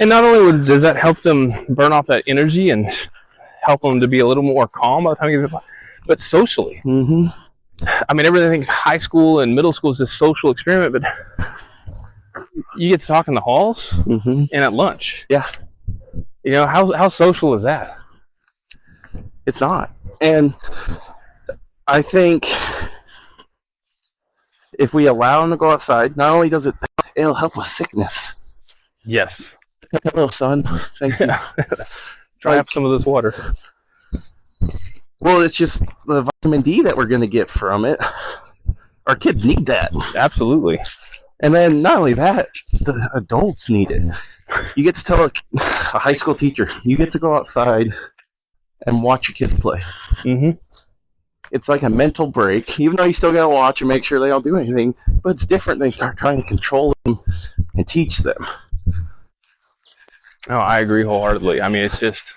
And not only does that help them burn off that energy and help them to be a little more calm by the time you get, but socially. I mean, everything thinks high school and middle school is a social experiment, but you get to talk in the halls and at lunch. Yeah. You know, how social is that? It's not. And I think if we allow them to go outside, not only does it'll help with sickness. Yes. Hello, son. Thank you. Try up some of this water. Well, it's just the vitamin D that we're going to get from it. Our kids need that. Absolutely. And then not only that, the adults need it. You get to tell a high school teacher, you get to go outside and watch your kids play. Mm-hmm. It's like a mental break, even though you still got to watch and make sure they don't do anything. But it's different than trying to control them and teach them. Oh, I agree wholeheartedly. I mean, it's just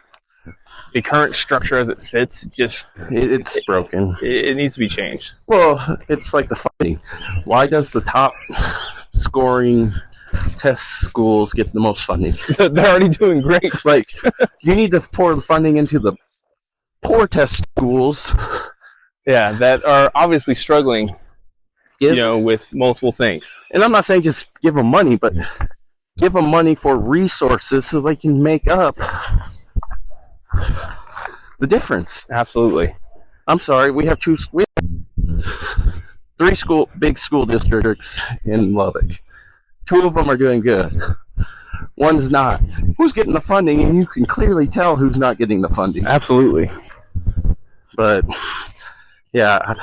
the current structure as it sits, It's broken. It needs to be changed. Well, it's like the funding. Why does the top scoring test schools get the most funding? They're already doing great. Like, you need to pour the funding into the poor test schools. Yeah, that are obviously struggling, with multiple things. And I'm not saying just give them money, but give them money for resources so they can make up the difference. Absolutely. I'm sorry, we have three big school districts in Lubbock. 2 of them are doing good. One's not. Who's getting the funding? And you can clearly tell who's not getting the funding. Absolutely. But yeah,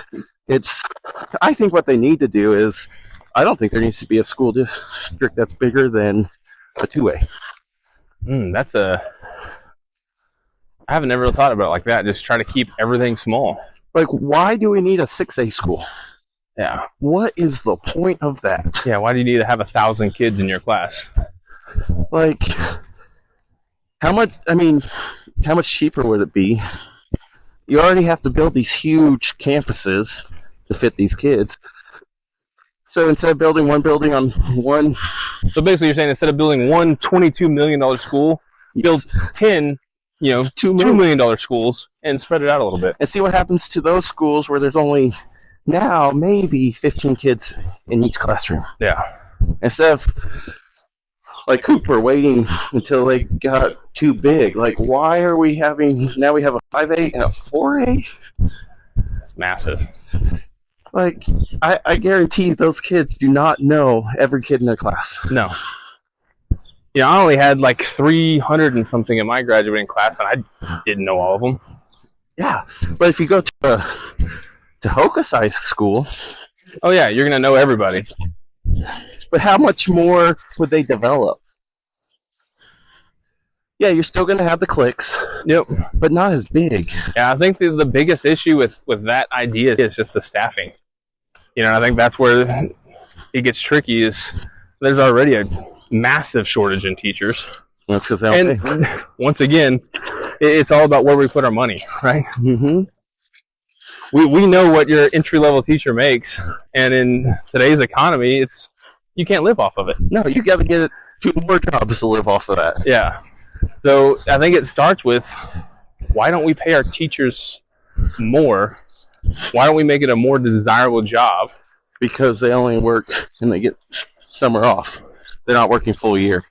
I think what they need to do is, I don't think there needs to be a school district that's bigger than a 2A. I haven't ever thought about it like that. Just try to keep everything small. Like, why do we need a 6A school? Yeah. What is the point of that? Yeah, why do you need to have 1,000 kids in your class? Like, how much cheaper would it be? You already have to build these huge campuses to fit these kids. So instead of building one building on one... So basically you're saying instead of building one $22 million school, build 10, $2 million schools and spread it out a little bit. And see what happens to those schools where there's only now maybe 15 kids in each classroom. Yeah. Instead of, like Cooper, waiting until they got too big. Like, why are we now we have a 5A and a 4A? It's massive. Like, I guarantee those kids do not know every kid in their class. No. I only had like 300 and something in my graduating class, and I didn't know all of them. Yeah, but if you go to Hokusai school... Oh yeah, you're going to know everybody. But how much more would they develop? Yeah, you're still going to have the cliques. Yep. But not as big. Yeah, I think the biggest issue with that idea is just the staffing. I think that's where it gets tricky is there's already a massive shortage in teachers. That's because they don't pay. And once again, it's all about where we put our money, right? Mm-hmm. We know what your entry-level teacher makes, and in today's economy, you can't live off of it. No, you got to get 2 more jobs to live off of that. Yeah. So I think it starts with, why don't we pay our teachers more? Why don't we make it a more desirable job? Because they only work and they get summer off. They're not working full year.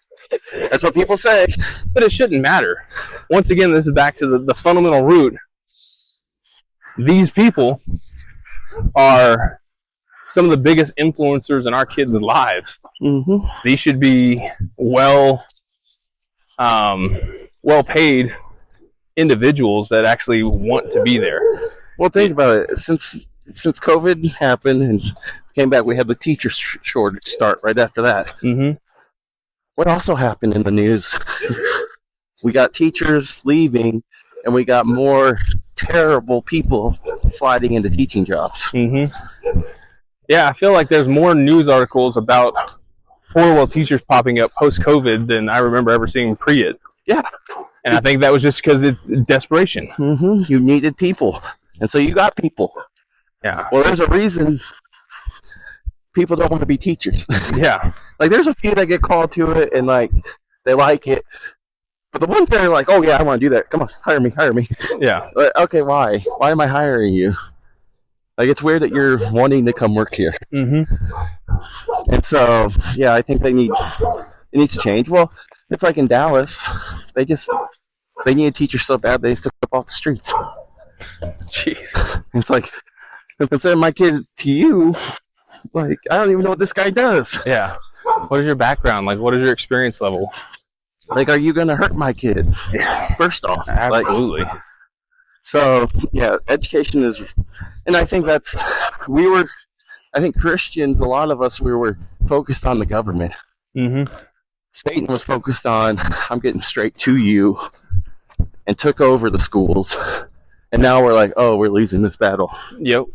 That's what people say. But it shouldn't matter. Once again, this is back to the fundamental root. These people are some of the biggest influencers in our kids' lives. Mm-hmm. These should be well paid individuals that actually want to be there. Well, think about it. Since COVID happened and came back, we had the teacher shortage start right after that. Mm-hmm. What also happened in the news? We got teachers leaving, and we got more terrible people sliding into teaching jobs. Mm-hmm. Yeah, I feel like there's more news articles about horrible teachers popping up post-COVID than I remember ever seeing pre-it. Yeah. And I think that was just because it's desperation. Mm-hmm. You needed people. And so you got people. Yeah. Well, there's a reason people don't want to be teachers. Yeah. Like, there's a few that get called to it and, like, they like it. But the ones that are like, oh, yeah, I want to do that. Come on, hire me. Yeah. But, okay, why? Why am I hiring you? Like, it's weird that you're wanting to come work here. Mm-hmm. And so, yeah, I think it needs to change. Well, it's like in Dallas, they need a teacher so bad they just took up off the streets. Jeez. It's like, if I'm sending my kid to you, like, I don't even know what this guy does. Yeah. What is your background? Like, what is your experience level? Like, are you going to hurt my kid? First off. Absolutely. Like, so, yeah, education is, and I think I think Christians, a lot of us, we were focused on the government. Mm-hmm. Satan was focused on, I'm getting straight to you, and took over the schools. And now we're like, oh, we're losing this battle. Yep.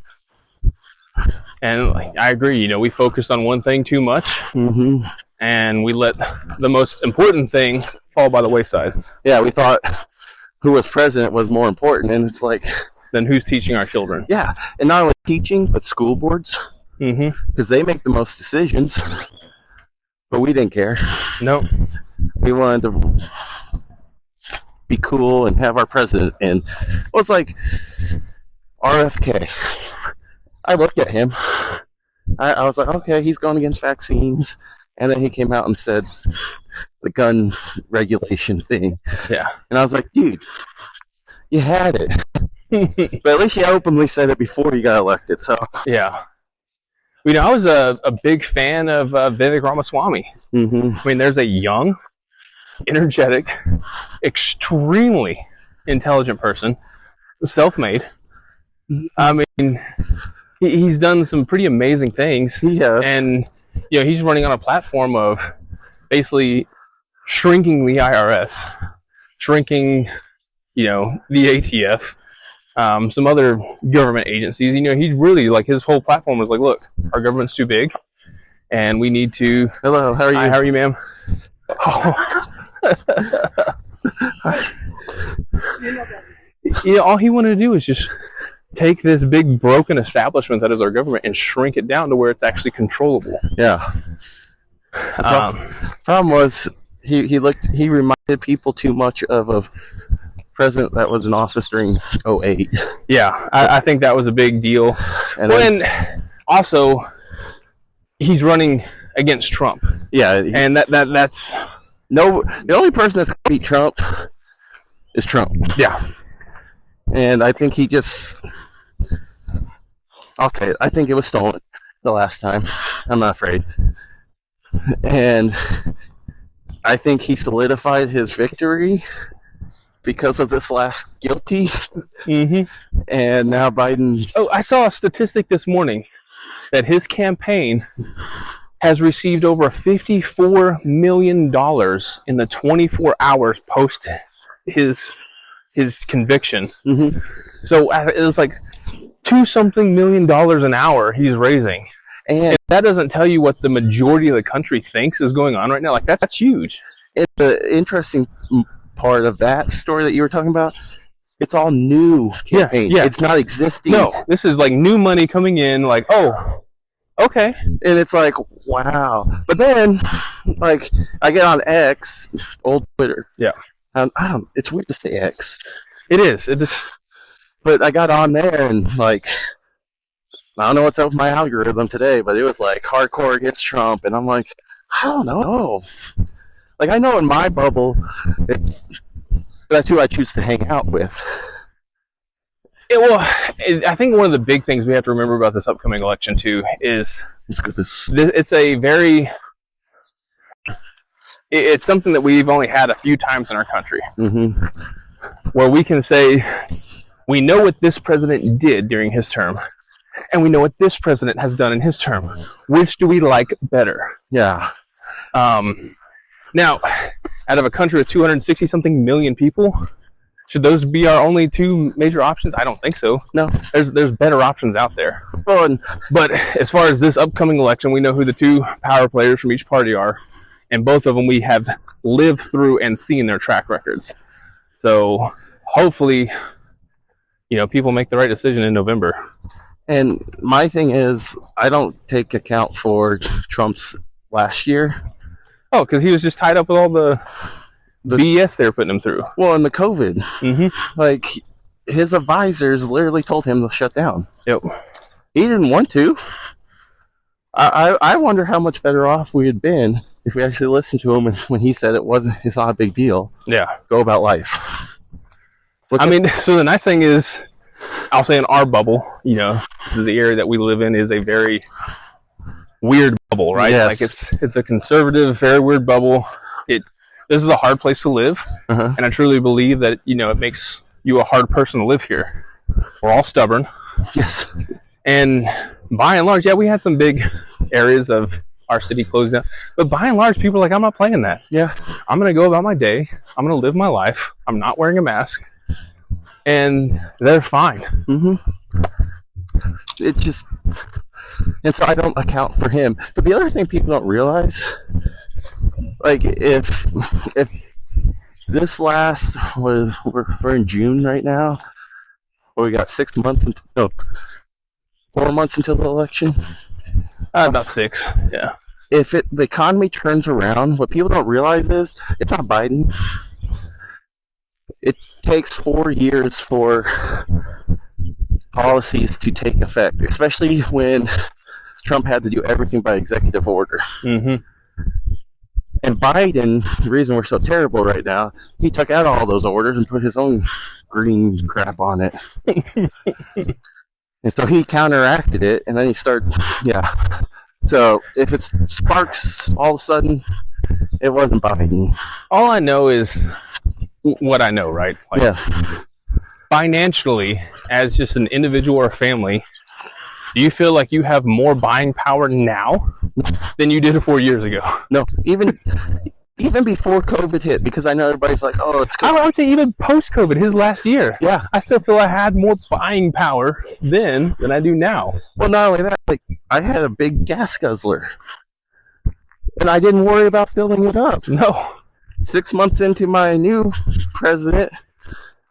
And like, I agree. You know, we focused on one thing too much, Mm-hmm. and we let the most important thing fall by the wayside. Yeah, we thought who was president was more important, and it's like, Then who's teaching our children? yeah, and not only teaching, but school boards, Mm-hmm. because they make the most decisions. But we didn't care. Nope. We wanted to be cool and have our president. And well, it's like RFK. I looked at him. I was like, okay, he's going against vaccines. And then he came out and said the gun regulation thing. Yeah. And I was like, dude, you had it. But at least you openly said it before you got elected. So Yeah. You know, I was a big fan of Vivek Ramaswamy. mm-hmm. I mean, there's a young, energetic, extremely intelligent person, self-made. I mean, he's done some pretty amazing things. He has. And, you know, he's running on a platform of basically shrinking the IRS, shrinking, you know, the ATF, some other government agencies. You know, he's really, like, his whole platform was like, look, our government's too big, and we need to... Hello, how are you? Hi, how are you, ma'am? Oh. You know, all he wanted to do is just take this big broken establishment that is our government and shrink it down to where it's actually controllable. Yeah. Problem was he reminded people too much of a president that was in office during 2008. Yeah, I think that was a big deal. And also, he's running against Trump. Yeah, and that's no. The only person that's gonna beat Trump is Trump. Yeah, and I think he just. I'll say it. I think it was stolen the last time. I'm not afraid. And I think he solidified his victory because of this last guilty. Mm-hmm. And now Biden's... Oh, I saw a statistic this morning that his campaign has received over $54 million in the 24 hours post his conviction. Mm-hmm. So it was like $2-something million an hour he's raising. And that doesn't tell you what the majority of the country thinks is going on right now. Like, that's huge. It's the interesting part of that story that you were talking about. It's all new campaign. Yeah. It's not existing. No, this is like new money coming in. Like, oh, okay. And it's like, wow. But then, like, I get on X, old Twitter. Yeah. It's weird to say X. It is. It is. But I got on there and, like, I don't know what's up with my algorithm today, but it was like hardcore against Trump. And I'm like, I don't know. Like, I know in my bubble, that's who I choose to hang out with. I think one of the big things we have to remember about this upcoming election, too, is it's something that we've only had a few times in our country, mm-hmm. where we can say, we know what this president did during his term, and we know what this president has done in his term. Which do we like better? Yeah. Now, out of a country with 260-something million people, should those be our only two major options? I don't think so. No. There's better options out there. Well, but as far as this upcoming election, we know who the two power players from each party are, and both of them we have lived through and seen their track records. So hopefully, you know, people make the right decision in November. And my thing is, I don't take account for Trump's last year. Oh, because he was just tied up with all the BS they were putting him through. Well, and the COVID. Mm-hmm. Like, his advisors literally told him to shut down. Yep. He didn't want to. I wonder how much better off we had been if we actually listened to him when he said it's not a big deal. Yeah. Go about life. So the nice thing is, I'll say in our bubble, the area that we live in is a very weird bubble, right? Yes. Like it's a conservative, very weird bubble. This is a hard place to live, and I truly believe that, it makes you a hard person to live here. We're all stubborn. Yes. And by and large, yeah, we had some big areas of our city closed down. But by and large, people are like, I'm not playing that. Yeah. I'm going to go about my day. I'm going to live my life. I'm not wearing a mask. And they're fine. Mm-hmm. And so I don't account for him. But the other thing people don't realize, like if this last, we're in June right now, or we got 4 months until the election. About 6, yeah. If the economy turns around, what people don't realize is it's not Biden. It takes 4 years for policies to take effect, especially when Trump had to do everything by executive order. Mm-hmm. And Biden, the reason we're so terrible right now, he took out all those orders and put his own green crap on it. And so he counteracted it, and then he started, yeah. So if it sparks all of a sudden, it wasn't Biden. All I know is what I know, right? Like, yeah. Financially, as just an individual or a family, do you feel like you have more buying power now than you did 4 years ago? No, even before COVID hit, because I know everybody's like, oh, it's I would say even post-COVID, his last year. Yeah. I still feel I had more buying power then than I do now. Well, not only that, like, I had a big gas guzzler, and I didn't worry about filling it up. No. 6 months into my new president,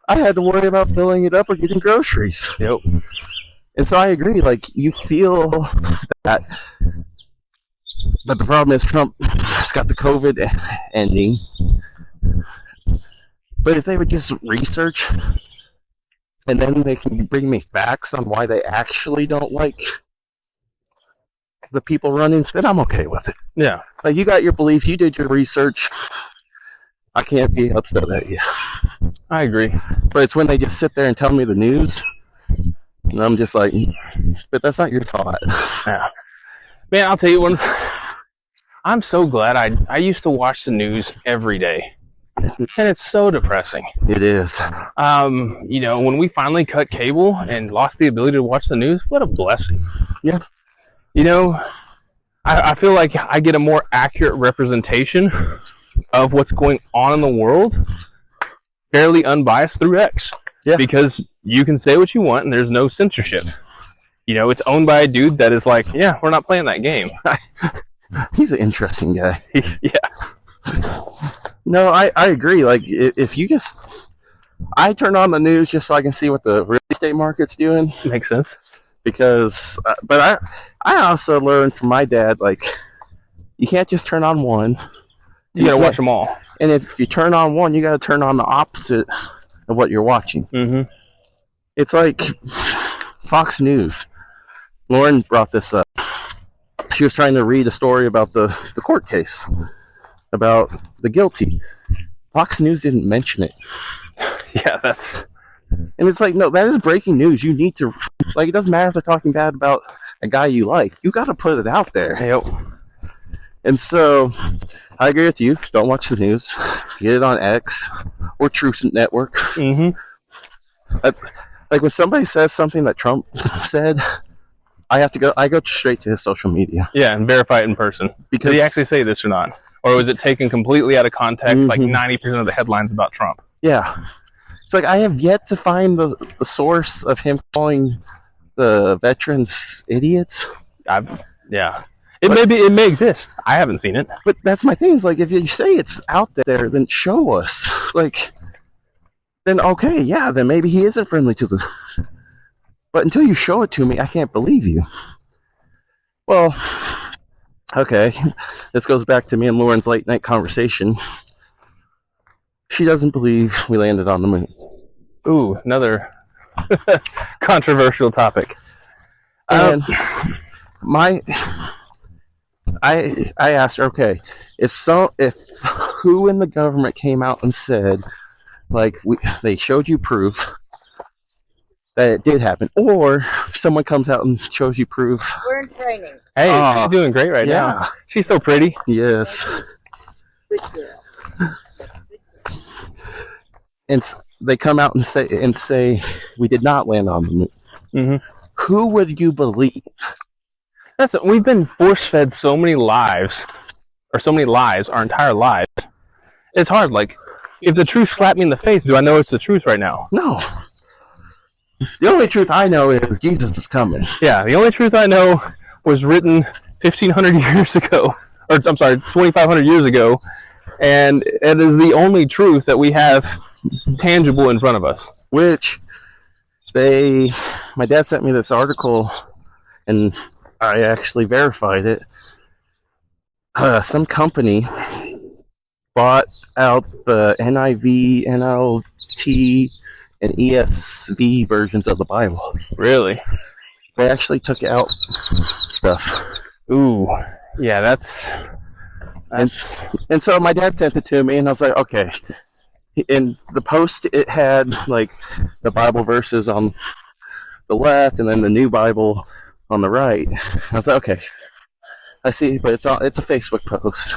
I had to worry about filling it up or getting groceries. Yep. And so I agree, like, you feel that. But the problem is Trump has got the COVID ending. But if they would just research, and then they can bring me facts on why they actually don't like the people running, then I'm okay with it. Yeah. Like, you got your beliefs, you did your research. I can't be upset at you. I agree. But it's when they just sit there and tell me the news, and I'm just like, but that's not your thought. Yeah. Man, I'll tell you one. I'm so glad I used to watch the news every day. And it's so depressing. It is. When we finally cut cable and lost the ability to watch the news, what a blessing. Yeah. I feel like I get a more accurate representation of what's going on in the world, fairly unbiased through X. Yeah. Because you can say what you want and there's no censorship. It's owned by a dude that is like, yeah, we're not playing that game. He's an interesting guy. Yeah. No, I agree. Like, if you just... I turn on the news just so I can see what the real estate market's doing. Makes sense. Because... but I also learned from my dad, like, you can't just turn on one. You gotta watch them all. And if you turn on one, you gotta turn on the opposite of what you're watching. Mm-hmm. It's like Fox News. Lauren brought this up. She was trying to read a story about the court case, about the guilty. Fox News didn't mention it. Yeah, that's... And it's like, no, that is breaking news. You need to... Like, it doesn't matter if they're talking bad about a guy you like. You got to put it out there. Yep. And so, I agree with you. Don't watch the news. Get it on X or Truth Network. Mm-hmm. Like, when somebody says something that Trump said... I go straight to his social media. Yeah, and verify it in person. Because did he actually say this or not? Or was it taken completely out of context, like 90% of the headlines about Trump? Yeah. It's like, I have yet to find the source of him calling the veterans idiots. Yeah. It may exist. I haven't seen it. But that's my thing. Is like, if you say it's out there, then show us. Like, then okay, yeah, then maybe he isn't friendly to the... But until you show it to me, I can't believe you. Well, okay. This goes back to me and Lauren's late night conversation. She doesn't believe we landed on the moon. Ooh, another controversial topic. And I asked her, okay, if who in the government came out and said, like, they showed you proof that it did happen, or someone comes out and shows you proof. We're in training. Hey, she's doing great right now. She's so pretty. Yes. Good girl. And they come out and say we did not land on the moon. Mm-hmm. Who would you believe? We've been force-fed so many lies our entire lives. It's hard. Like, if the truth slapped me in the face, do I know it's the truth right now? No. The only truth I know is Jesus is coming. Yeah, the only truth I know was written 1,500 years ago. Or, I'm sorry, 2,500 years ago. And it is the only truth that we have tangible in front of us. Which, my dad sent me this article, and I actually verified it. Some company bought out the NIV, NLT, and ESV versions of the Bible. Really? They actually took out stuff. Ooh, yeah, that's... And so my dad sent it to me, and I was like, okay. In the post, it had like the Bible verses on the left, and then the new Bible on the right. I was like, okay, I see, but it's a Facebook post.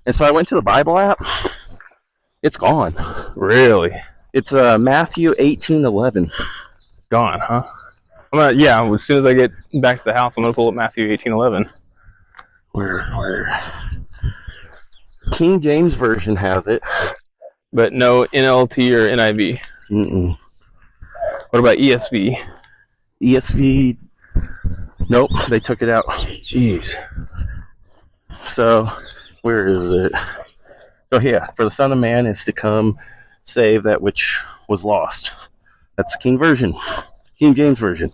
And so I went to the Bible app. It's gone. Really? It's Matthew 18:11. Gone, huh? As soon as I get back to the house, I'm gonna pull up Matthew 18:11. Where? King James Version has it, but no NLT or NIV. Mm-mm. What about ESV? ESV, nope, they took it out. Jeez. So, where is it? So yeah, for the Son of Man is to come save that which was lost. That's King James Version.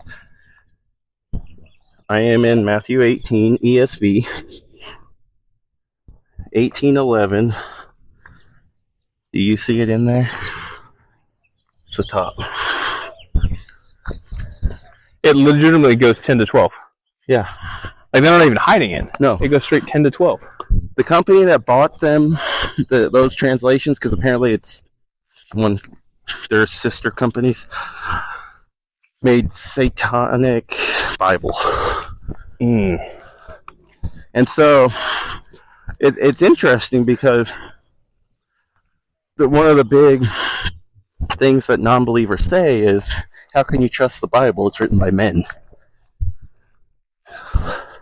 I am in Matthew 18, ESV, 18:11. Do you see it in there? It's the top. It legitimately goes 10 to 12. Yeah. Like, they're not even hiding it. No. It goes straight 10 to 12. The company that bought them, those translations, because apparently it's their sister companies, made Satanic Bible. Mm. And so it's interesting because one of the big things that non-believers say is, how can you trust the Bible? It's written by men.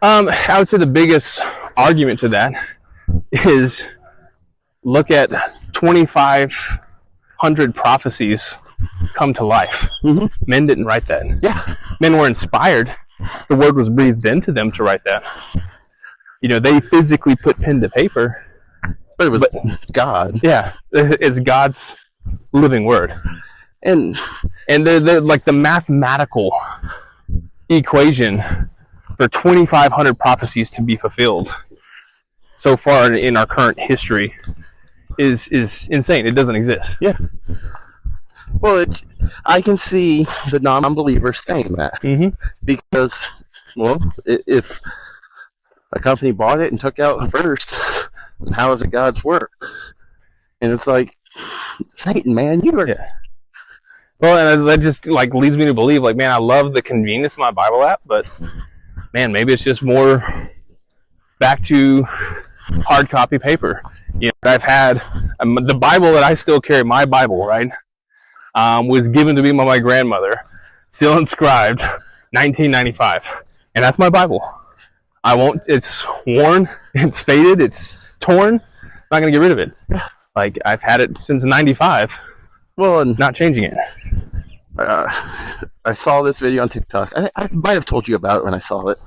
I would say the biggest argument to that is look at 2,500 prophecies come to life. Mm-hmm. Men didn't write that. Yeah. Men were inspired. The word was breathed into them to write that. They physically put pen to paper. But it was God. Yeah. It's God's living word. And the mathematical equation for 2,500 prophecies to be fulfilled so far in our current history is insane. It doesn't exist. Yeah. Well, I can see the non-believers saying that. Mm-hmm. Because, if a company bought it and took out a verse, how is it God's work? And it's like, Satan, man, you are... Yeah. Well, and that just leads me to believe, man, I love the convenience of my Bible app, but man, maybe it's just more back to hard copy paper. I've had the Bible that I still carry, my Bible, right, was given to me by my grandmother, still inscribed, 1995, and that's my Bible. It's worn, it's faded, it's torn. I'm not gonna get rid of it. I've had it since 95. Well, and not changing it. I saw this video on TikTok. I might have told you about it when I saw it.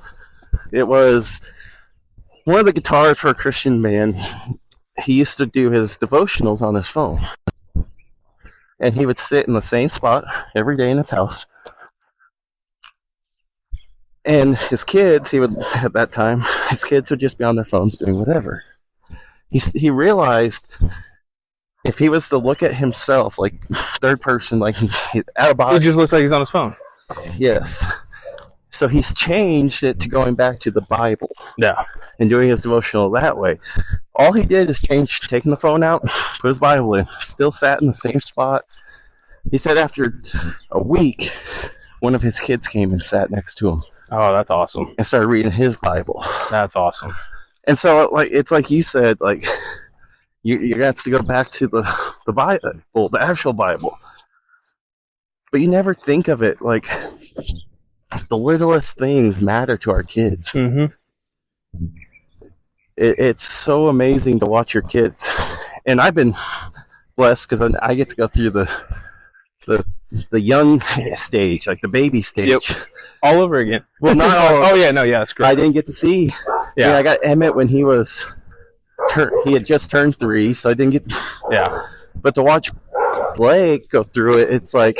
It was one of the guitarists for a Christian band. He used to do his devotionals on his phone. And he would sit in the same spot every day in his house. And his kids, at that time, his kids would just be on their phones doing whatever. He realized if he was to look at himself, third person, out of body. It just looks like he's on his phone. Yes. So he's changed it to going back to the Bible Yeah. and doing his devotional that way. All he did is taking the phone out, put his Bible in, still sat in the same spot. He said after a week, one of his kids came and sat next to him. Oh, that's awesome. And started reading his Bible. That's awesome. And so, like, it's like you said, like, you got to go back to the Bible, the actual Bible. But you never think of it like the littlest things matter to our kids. Mm-hmm. It's so amazing to watch your kids. And I've been blessed because I get to go through the young stage, like the baby stage. Yep. All over again. Well, not all. Oh, yeah, no, yeah, that's great. I didn't get to see. Yeah. I got Emmett when he had just turned 3, so I didn't get. Yeah. But to watch Blake go through it, it's like,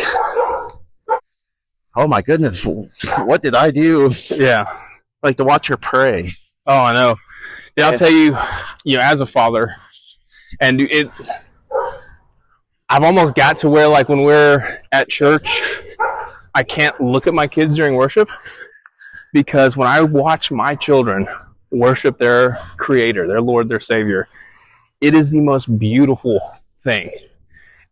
oh my goodness, what did I do? Yeah. Like to watch her pray. Oh, I know. Yeah, I'll tell you, as a father, and I've almost got to where, like, when we're at church, I can't look at my kids during worship, because when I watch my children worship their Creator, their Lord, their Savior, it is the most beautiful thing.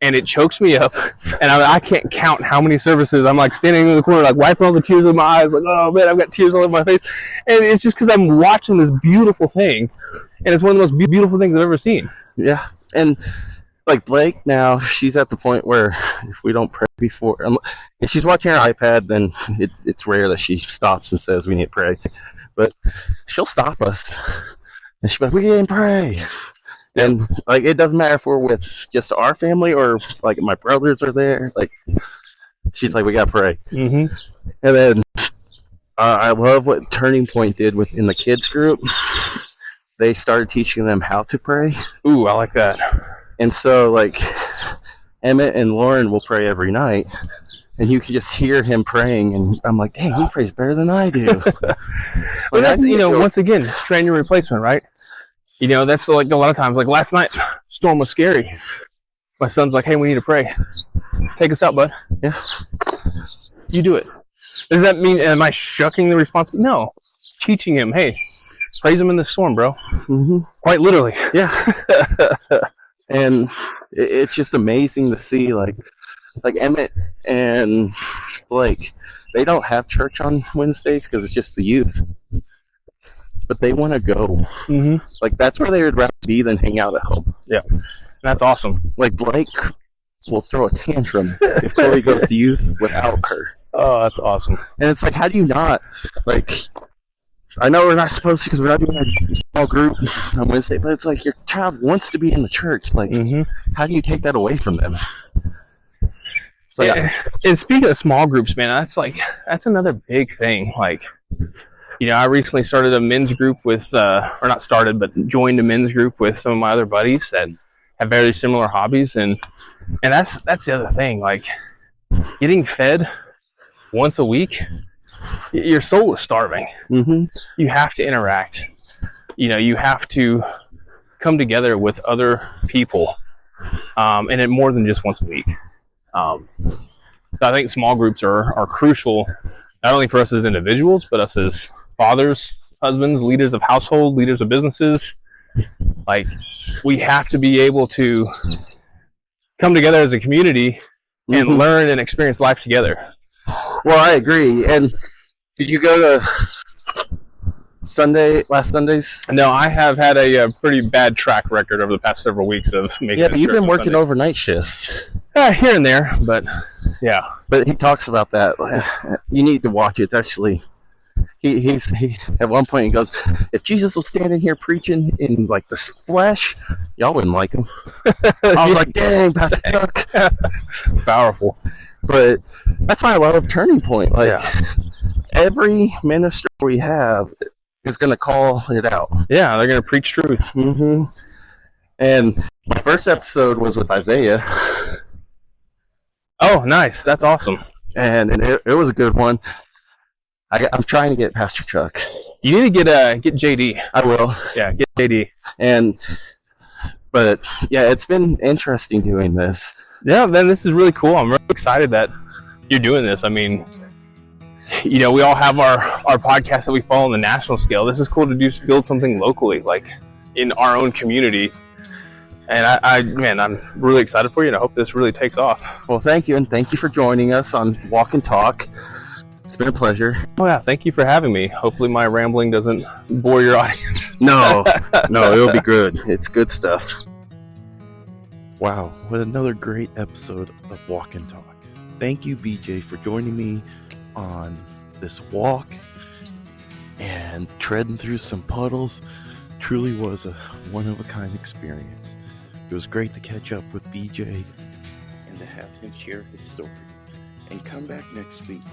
And it chokes me up, and I can't count how many services I'm like standing in the corner, like wiping all the tears in my eyes, like, oh man, I've got tears all over my face. And it's just because I'm watching this beautiful thing, and it's one of the most beautiful things I've ever seen. Yeah. And like Blake now, she's at the point where if we don't pray before, if she's watching her iPad, then it's rare that she stops and says we need to pray. But she'll stop us, and she'll be like, we didn't pray. And like, it doesn't matter if we're with just our family or like my brothers are there. Like, she's like, we gotta pray. Mm-hmm. And then I love what Turning Point did in the kids group. They started teaching them how to pray. Ooh, I like that. And so, like, Emmett and Lauren will pray every night, and you can just hear him praying. And I'm like, dang, he prays better than I do. Well, that's, once again, train your replacement, right? That's like a lot of times, like last night, storm was scary. My son's like, hey, we need to pray. Take us out, bud. Yeah. You do it. Does that mean, am I shucking the responsibility? No. Teaching him, hey, praise him in the storm, bro. Mm-hmm. Quite literally. Yeah. And it's just amazing to see, like Emmett and Blake, they don't have church on Wednesdays because it's just the youth. But they want to go. Mm-hmm. Like, that's where they would rather be than hang out at home. Yeah. That's awesome. Like, Blake will throw a tantrum if Chloe goes to youth without her. Oh, that's awesome. And it's like, how do you not? Like, I know we're not supposed to because we're not doing a small group on Wednesday, but it's like your child wants to be in the church. Like, how do you take that away from them? It's like, and speaking of small groups, man, that's another big thing. Like, I recently started a men's group with, or not started, but joined a men's group with some of my other buddies that have very similar hobbies. And that's the other thing, like getting fed once a week, your soul is starving. Mm-hmm. You have to interact. You have to come together with other people, and it more than just once a week. So I think small groups are crucial, not only for us as individuals, but us as fathers, husbands, leaders of household, leaders of businesses. Like, we have to be able to come together as a community and learn and experience life together. Well, I agree. And did you go to last Sundays? No, I have had a pretty bad track record over the past several weeks of making. Yeah, but you've been working overnight shifts. Here and there, but yeah. But he talks about that. You need to watch it. It's actually, he at one point he goes, if Jesus was standing here preaching in like the flesh, y'all wouldn't like him. I was like, dang, Pastor Chuck. It's powerful. But that's why I love Turning Point. Like, every minister we have is going to call it out. Yeah, they're going to preach truth. Mm-hmm. And my first episode was with Isaiah. Oh, nice. That's awesome. And it was a good one. I'm trying to get Pastor Chuck. You need to get JD. I will. Yeah, get JD. But yeah, it's been interesting doing this. Yeah, man, this is really cool. I'm really excited that you're doing this. I mean, you know, we all have our podcasts that we follow on the national scale. This is cool to build something locally, like in our own community. And I'm really excited for you, and I hope this really takes off. Well, thank you, and thank you for joining us on Walk and Talk. It's been a pleasure. Oh yeah, thank you for having me. Hopefully my rambling doesn't bore your audience. No, it'll be good. It's good stuff. Wow, what another great episode of Walk and Talk. Thank you, BJ, for joining me on this walk and treading through some puddles. Truly was a one-of-a-kind experience. It was great to catch up with BJ and to have him share his story. And come back next week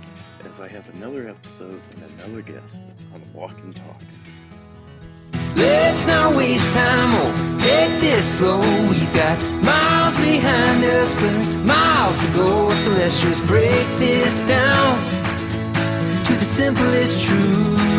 as I have another episode and another guest on Walk and Talk. Let's not waste time or take this slow. We've got miles behind us, but miles to go. So let's just break this down to the simplest truth.